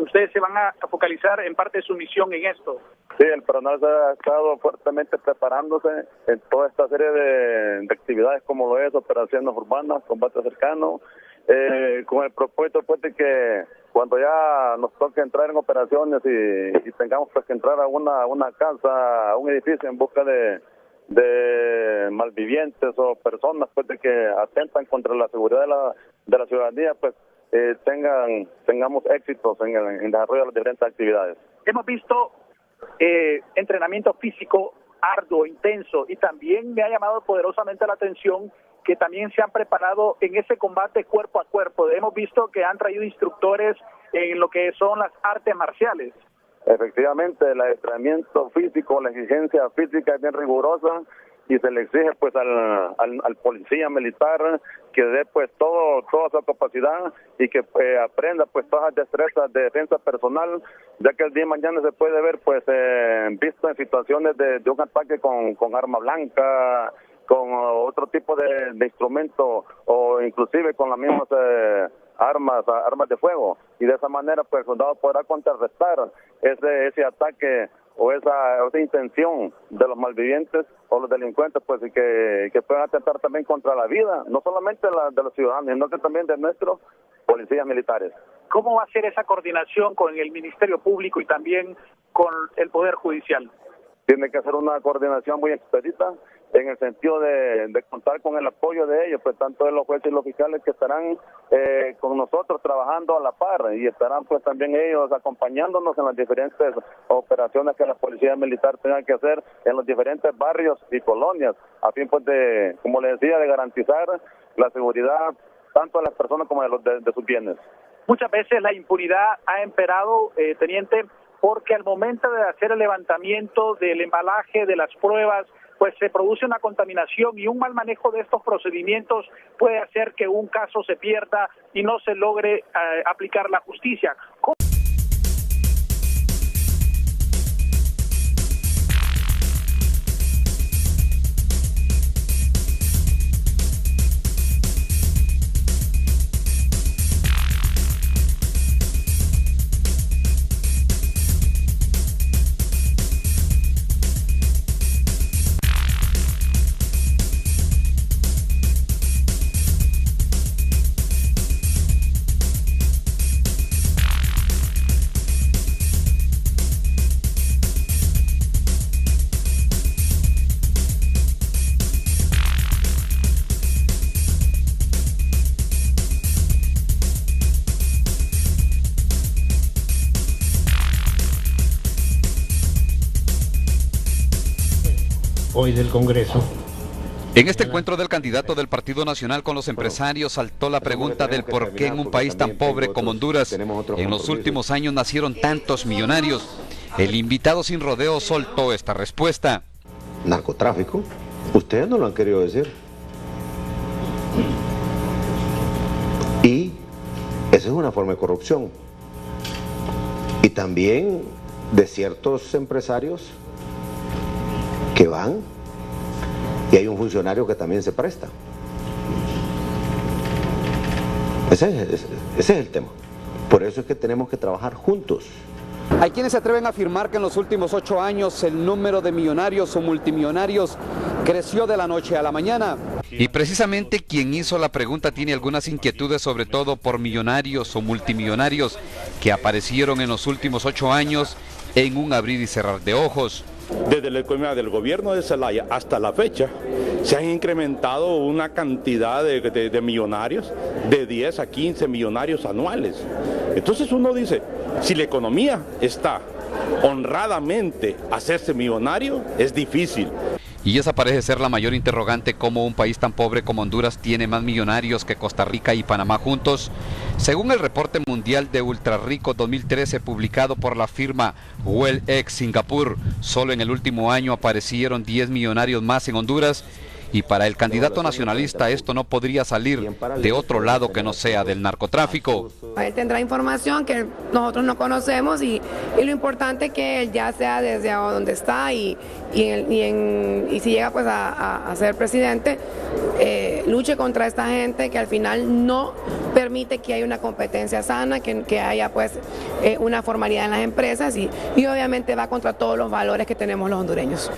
Ustedes se van a focalizar en parte de su misión en esto.
Sí, el personal se ha estado fuertemente preparándose en toda esta serie de actividades como lo es operaciones urbanas, combate cercano, con el propósito pues de que cuando ya nos toque entrar en operaciones y tengamos pues que entrar a una casa, a un edificio en busca de malvivientes o personas pues de que atentan contra la seguridad de la ciudadanía, pues tengamos éxitos en el desarrollo de las diferentes actividades.
Hemos visto entrenamiento físico arduo, intenso, y también me ha llamado poderosamente la atención que también se han preparado en ese combate cuerpo a cuerpo. Hemos visto que han traído instructores en lo que son las artes marciales.
Efectivamente, el entrenamiento físico, la exigencia física es bien rigurosa y se le exige pues al policía militar que dé pues toda su capacidad y que aprenda pues todas las destrezas de defensa personal, ya que el día de mañana se puede ver pues visto en situaciones de un ataque con arma blanca, otro tipo de instrumento o inclusive con las mismas armas de fuego, y de esa manera pues el soldado podrá contrarrestar ese ataque o esa intención de los malvivientes o los delincuentes, pues, y que puedan atentar también contra la vida, no solamente de los ciudadanos, sino que también de nuestros policías militares.
¿Cómo va a ser esa coordinación con el Ministerio Público y también con el Poder Judicial?
Tiene que hacer una coordinación muy expedita en el sentido de contar con el apoyo de ellos, pues tanto de los jueces y los fiscales que estarán con nosotros trabajando a la par, y estarán pues también ellos acompañándonos en las diferentes operaciones que la policía militar tenga que hacer en los diferentes barrios y colonias, a fin pues de, como les decía, de garantizar la seguridad tanto de las personas como de sus bienes.
Muchas veces la impunidad ha emperado, teniente, porque al momento de hacer el levantamiento del embalaje, de las pruebas, pues se produce una contaminación, y un mal manejo de estos procedimientos puede hacer que un caso se pierda y no se logre aplicar la justicia.
Hoy del Congreso.
En este encuentro del candidato del Partido Nacional con los empresarios saltó la pregunta del por qué en un país tan pobre como Honduras en los últimos años nacieron tantos millonarios. El invitado sin rodeos soltó esta respuesta.
Narcotráfico, ustedes no lo han querido decir. Y esa es una forma de corrupción. Y también de ciertos empresarios que van, y hay un funcionario que también se presta. Ese es el tema. Por eso es que tenemos que trabajar juntos.
Hay quienes se atreven a afirmar que en los últimos 8 años el número de millonarios o multimillonarios creció de la noche a la mañana. Y precisamente quien hizo la pregunta tiene algunas inquietudes, sobre todo por millonarios o multimillonarios que aparecieron en los últimos 8 años en un abrir y cerrar de ojos.
Desde la economía del gobierno de Zelaya hasta la fecha se han incrementado una cantidad de millonarios de 10 a 15 millonarios anuales. Entonces uno dice, si la economía está honradamente a hacerse millonario, es difícil.
Y esa parece ser la mayor interrogante: cómo un país tan pobre como Honduras tiene más millonarios que Costa Rica y Panamá juntos. Según el reporte mundial de Ultrarrico 2013 publicado por la firma WellX Singapur, solo en el último año aparecieron 10 millonarios más en Honduras. Y para el candidato nacionalista esto no podría salir de otro lado que no sea del narcotráfico.
Él tendrá información que nosotros no conocemos, y lo importante es que él ya sea desde donde está y si llega pues a ser presidente, luche contra esta gente que al final no permite que haya una competencia sana, que haya pues una formalidad en las empresas, y obviamente va contra todos los valores que tenemos los hondureños.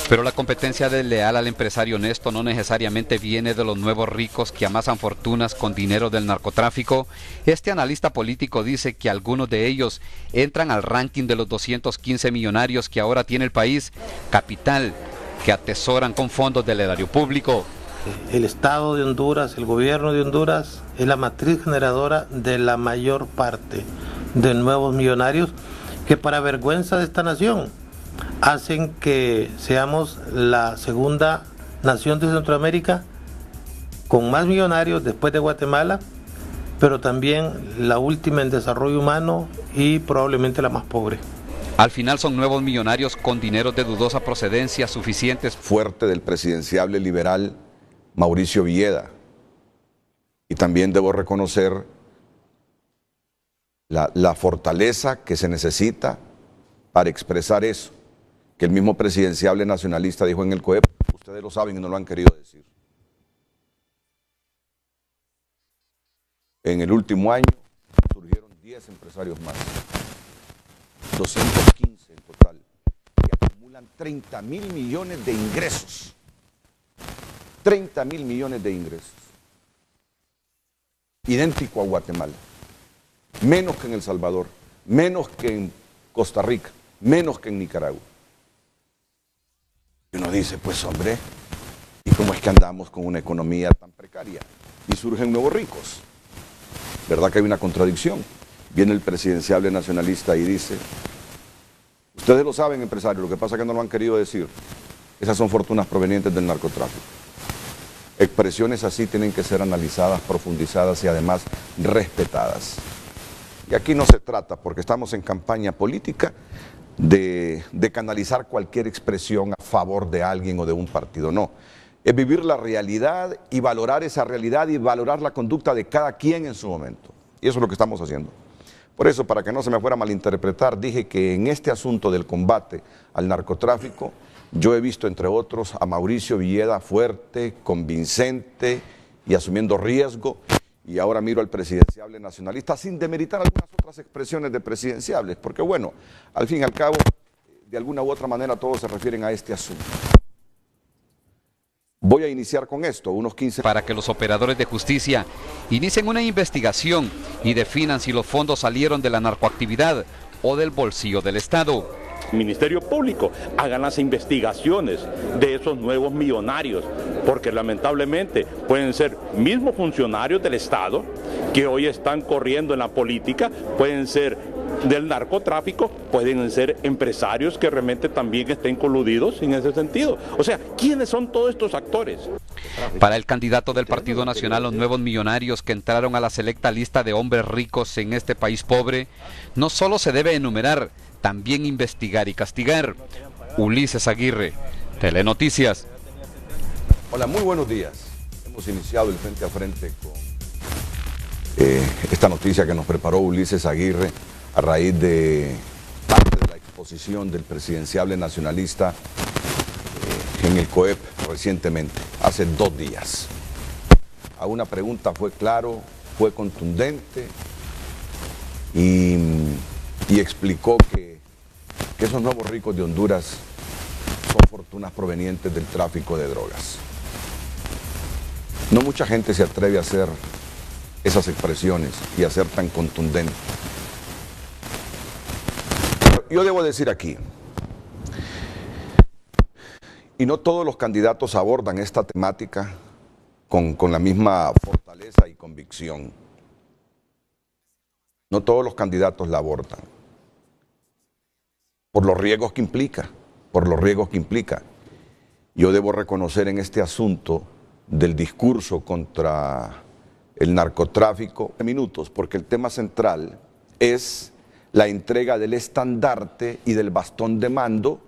Pero la competencia desleal al empresario honesto no necesariamente viene de los nuevos ricos que amasan fortunas con dinero del narcotráfico. Este analista político dice que algunos de ellos entran al ranking de los 215 millonarios que ahora tiene el país, capital que atesoran con fondos del erario público.
El Estado de Honduras, el gobierno de Honduras, es la matriz generadora de la mayor parte de nuevos millonarios que, para vergüenza de esta nación, hacen que seamos la segunda nación de Centroamérica con más millonarios después de Guatemala, pero también la última en desarrollo humano y probablemente la más pobre.
Al final son nuevos millonarios con dineros de dudosa procedencia suficientes.
Fuerte del presidenciable liberal Mauricio Villeda. Y también debo reconocer la fortaleza que se necesita para expresar eso, que el mismo presidenciable nacionalista dijo en el COEP: Ustedes lo saben y no lo han querido decir. En el último año surgieron 10 empresarios más, 215 en total, que acumulan 30.000 millones de ingresos. 30.000 millones de ingresos. Idéntico a Guatemala. Menos que en El Salvador, menos que en Costa Rica, menos que en Nicaragua. Y uno dice, pues hombre, ¿y cómo es que andamos con una economía tan precaria? Y surgen nuevos ricos. ¿Verdad que hay una contradicción? Viene el presidenciable nacionalista y dice, ustedes lo saben, empresarios, lo que pasa es que no lo han querido decir. Esas son fortunas provenientes del narcotráfico. Expresiones así tienen que ser analizadas, profundizadas y además respetadas. Y aquí no se trata, porque estamos en campaña política, de canalizar cualquier expresión a favor de alguien o de un partido, no. Es vivir la realidad y valorar esa realidad y valorar la conducta de cada quien en su momento. Y eso es lo que estamos haciendo. Por eso, para que no se me fuera a malinterpretar, dije que en este asunto del combate al narcotráfico, yo he visto, entre otros, a Mauricio Villeda fuerte, convincente y asumiendo riesgo. Y ahora miro al presidenciable nacionalista sin demeritar algunas otras expresiones de presidenciables, porque bueno, al fin y al cabo, de alguna u otra manera todos se refieren a este asunto. Voy a iniciar con esto, unos 15...
Para que los operadores de justicia inicien una investigación y definan si los fondos salieron de la narcoactividad o del bolsillo del Estado.
Ministerio Público hagan las investigaciones de esos nuevos millonarios, porque lamentablemente pueden ser mismos funcionarios del Estado que hoy están corriendo en la política, pueden ser del narcotráfico, pueden ser empresarios que realmente también estén coludidos en ese sentido. O sea, ¿quiénes son todos estos actores?
Para el candidato del Partido Nacional, los nuevos millonarios que entraron a la selecta lista de hombres ricos en este país pobre, no solo se debe enumerar, también investigar y castigar. Ulises Aguirre, Telenoticias.
Hola, muy buenos días. Hemos iniciado el frente a frente con esta noticia que nos preparó Ulises Aguirre a raíz de parte de la exposición del presidenciable nacionalista en el COEP recientemente, hace 2 días. A una pregunta fue claro, fue contundente y explicó que esos nuevos ricos de Honduras son fortunas provenientes del tráfico de drogas. No mucha gente se atreve a hacer esas expresiones y a ser tan contundente. Pero yo debo decir aquí, y no todos los candidatos abordan esta temática con la misma fortaleza y convicción. No todos los candidatos la abordan. Por los riesgos que implica, Yo debo reconocer en este asunto del discurso contra el narcotráfico, minutos, porque el tema central es la entrega del estandarte y del bastón de mando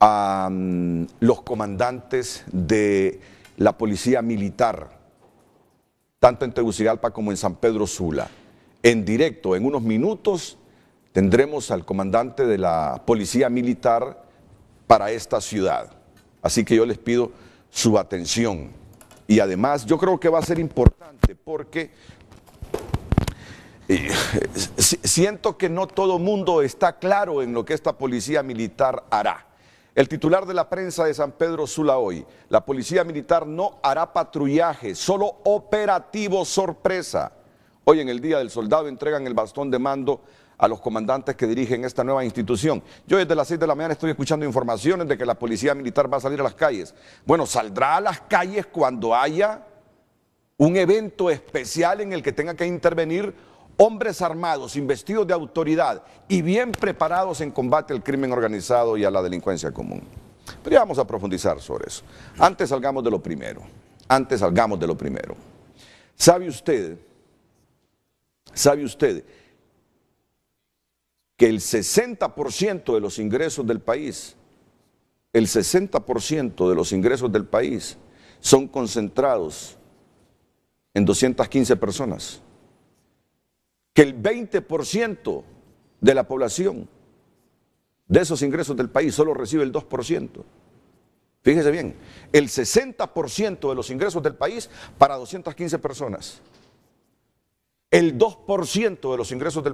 a los comandantes de la policía militar, tanto en Tegucigalpa como en San Pedro Sula. En directo, en unos minutos, tendremos al comandante de la policía militar para esta ciudad. Así que yo les pido su atención. Y además yo creo que va a ser importante porque siento que no todo mundo está claro en lo que esta policía militar hará. El titular de la prensa de San Pedro Sula hoy, la policía militar no hará patrullaje, solo operativo sorpresa. Hoy en el Día del Soldado entregan el bastón de mando a los comandantes que dirigen esta nueva institución. Yo desde las 6 de la mañana estoy escuchando informaciones de que la policía militar va a salir a las calles. Bueno, saldrá a las calles cuando haya un evento especial en el que tenga que intervenir hombres armados, investidos de autoridad y bien preparados en combate al crimen organizado y a la delincuencia común. Pero ya vamos a profundizar sobre eso. Antes salgamos de lo primero. ¿Sabe usted que el 60% de los ingresos del país, son concentrados en 215 personas? Que el 20% de la población de esos ingresos del país solo recibe el 2%. Fíjese bien, el 60% de los ingresos del país para 215 personas. El 2% de los ingresos del